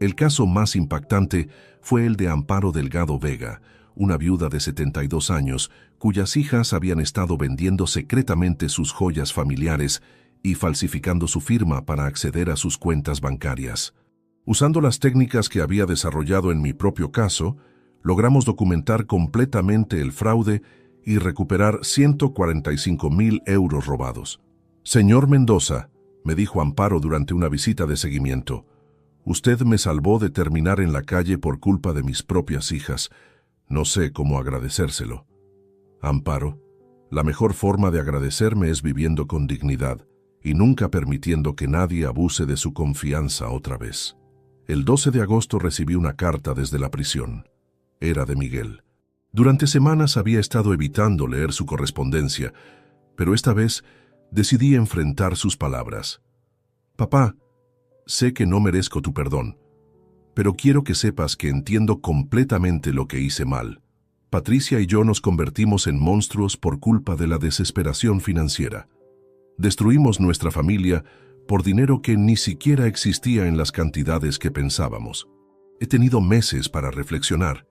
El caso más impactante fue el de Amparo Delgado Vega, una viuda de 72 años, cuyas hijas habían estado vendiendo secretamente sus joyas familiares y falsificando su firma para acceder a sus cuentas bancarias. Usando las técnicas que había desarrollado en mi propio caso, logramos documentar completamente el fraude y recuperar 145.000 euros robados. Señor Mendoza, me dijo Amparo durante una visita de seguimiento, usted me salvó de terminar en la calle por culpa de mis propias hijas. No sé cómo agradecérselo. Amparo, la mejor forma de agradecerme es viviendo con dignidad y nunca permitiendo que nadie abuse de su confianza otra vez. El 12 de agosto recibí una carta desde la prisión. Era de Miguel. Durante semanas había estado evitando leer su correspondencia, Pero esta vez decidí enfrentar sus palabras. Papá, sé que no merezco tu perdón, pero quiero que sepas que entiendo completamente lo que hice mal. Patricia y yo nos convertimos en monstruos por culpa de la desesperación financiera. Destruimos nuestra familia por dinero que ni siquiera existía en las cantidades que pensábamos. He tenido meses para reflexionar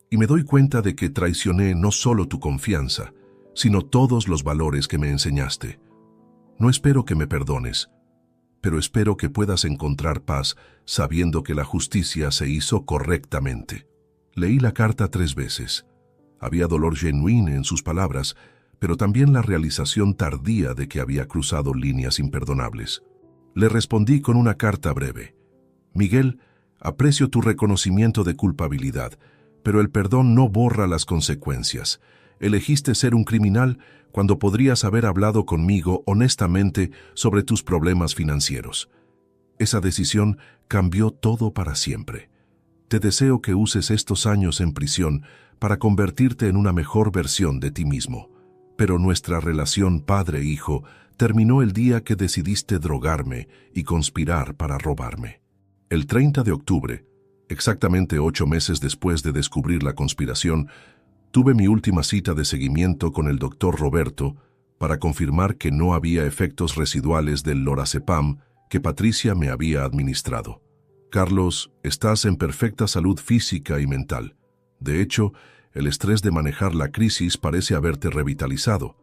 y me doy cuenta de que traicioné no solo tu confianza, sino todos los valores que me enseñaste. No espero que me perdones, pero espero que puedas encontrar paz sabiendo que la justicia se hizo correctamente. Leí la carta 3 veces. Había dolor genuino en sus palabras, pero también la realización tardía de que había cruzado líneas imperdonables. Le respondí con una carta breve. Miguel, aprecio tu reconocimiento de culpabilidad, pero el perdón no borra las consecuencias. Elegiste ser un criminal cuando podrías haber hablado conmigo honestamente sobre tus problemas financieros. Esa decisión cambió todo para siempre. Te deseo que uses estos años en prisión para convertirte en una mejor versión de ti mismo. Pero nuestra relación padre-hijo terminó el día que decidiste drogarme y conspirar para robarme. El 30 de octubre, exactamente 8 meses después de descubrir la conspiración, tuve mi última cita de seguimiento con el doctor Roberto para confirmar que no había efectos residuales del lorazepam que Patricia me había administrado. Carlos, estás en perfecta salud física y mental. De hecho, el estrés de manejar la crisis parece haberte revitalizado.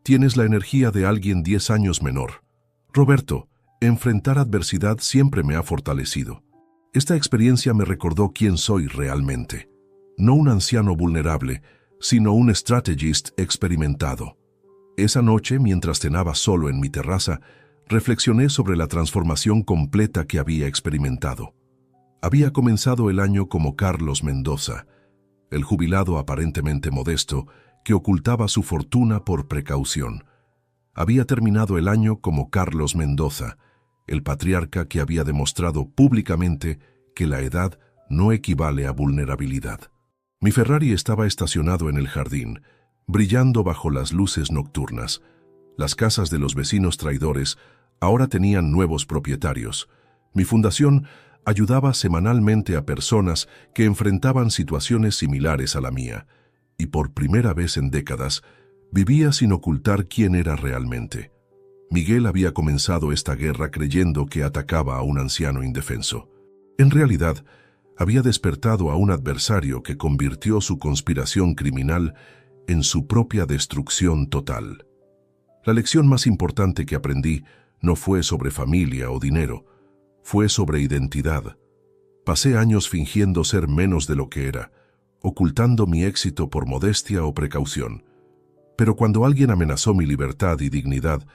Tienes la energía de alguien 10 años menor. Roberto, enfrentar adversidad siempre me ha fortalecido. Esta experiencia me recordó quién soy realmente. No un anciano vulnerable, sino un strategist experimentado. Esa noche, mientras cenaba solo en mi terraza, reflexioné sobre la transformación completa que había experimentado. Había comenzado el año como Carlos Mendoza, el jubilado aparentemente modesto que ocultaba su fortuna por precaución. Había terminado el año como Carlos Mendoza, el patriarca que había demostrado públicamente que la edad no equivale a vulnerabilidad. Mi Ferrari estaba estacionado en el jardín, brillando bajo las luces nocturnas. Las casas de los vecinos traidores ahora tenían nuevos propietarios. Mi fundación ayudaba semanalmente a personas que enfrentaban situaciones similares a la mía, y por primera vez en décadas vivía sin ocultar quién era realmente. Miguel había comenzado esta guerra creyendo que atacaba a un anciano indefenso. En realidad, había despertado a un adversario que convirtió su conspiración criminal en su propia destrucción total. La lección más importante que aprendí no fue sobre familia o dinero, fue sobre identidad. Pasé años fingiendo ser menos de lo que era, ocultando mi éxito por modestia o precaución. Pero cuando alguien amenazó mi libertad y dignidad,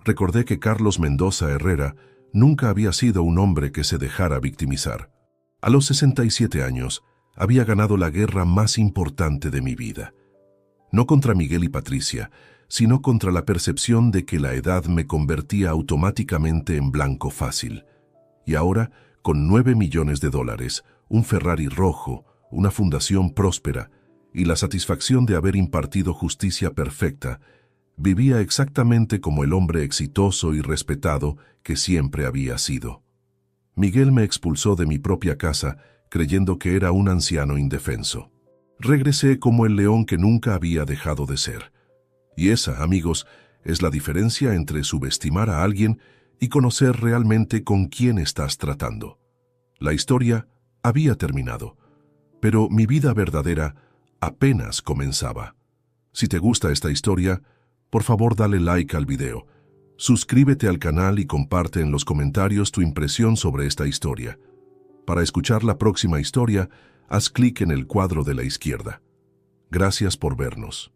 recordé que Carlos Mendoza Herrera nunca había sido un hombre que se dejara victimizar. A los 67 años, había ganado la guerra más importante de mi vida. No contra Miguel y Patricia, sino contra la percepción de que la edad me convertía automáticamente en blanco fácil. Y ahora, con $9 millones, un Ferrari rojo, una fundación próspera y la satisfacción de haber impartido justicia perfecta, vivía exactamente como el hombre exitoso y respetado que siempre había sido. Miguel me expulsó de mi propia casa creyendo que era un anciano indefenso. Regresé como el león que nunca había dejado de ser. Y esa, amigos, es la diferencia entre subestimar a alguien y conocer realmente con quién estás tratando. La historia había terminado, pero mi vida verdadera apenas comenzaba. Si te gusta esta historia, por favor dale like al video, suscríbete al canal y comparte en los comentarios tu impresión sobre esta historia. Para escuchar la próxima historia, haz clic en el cuadro de la izquierda. Gracias por vernos.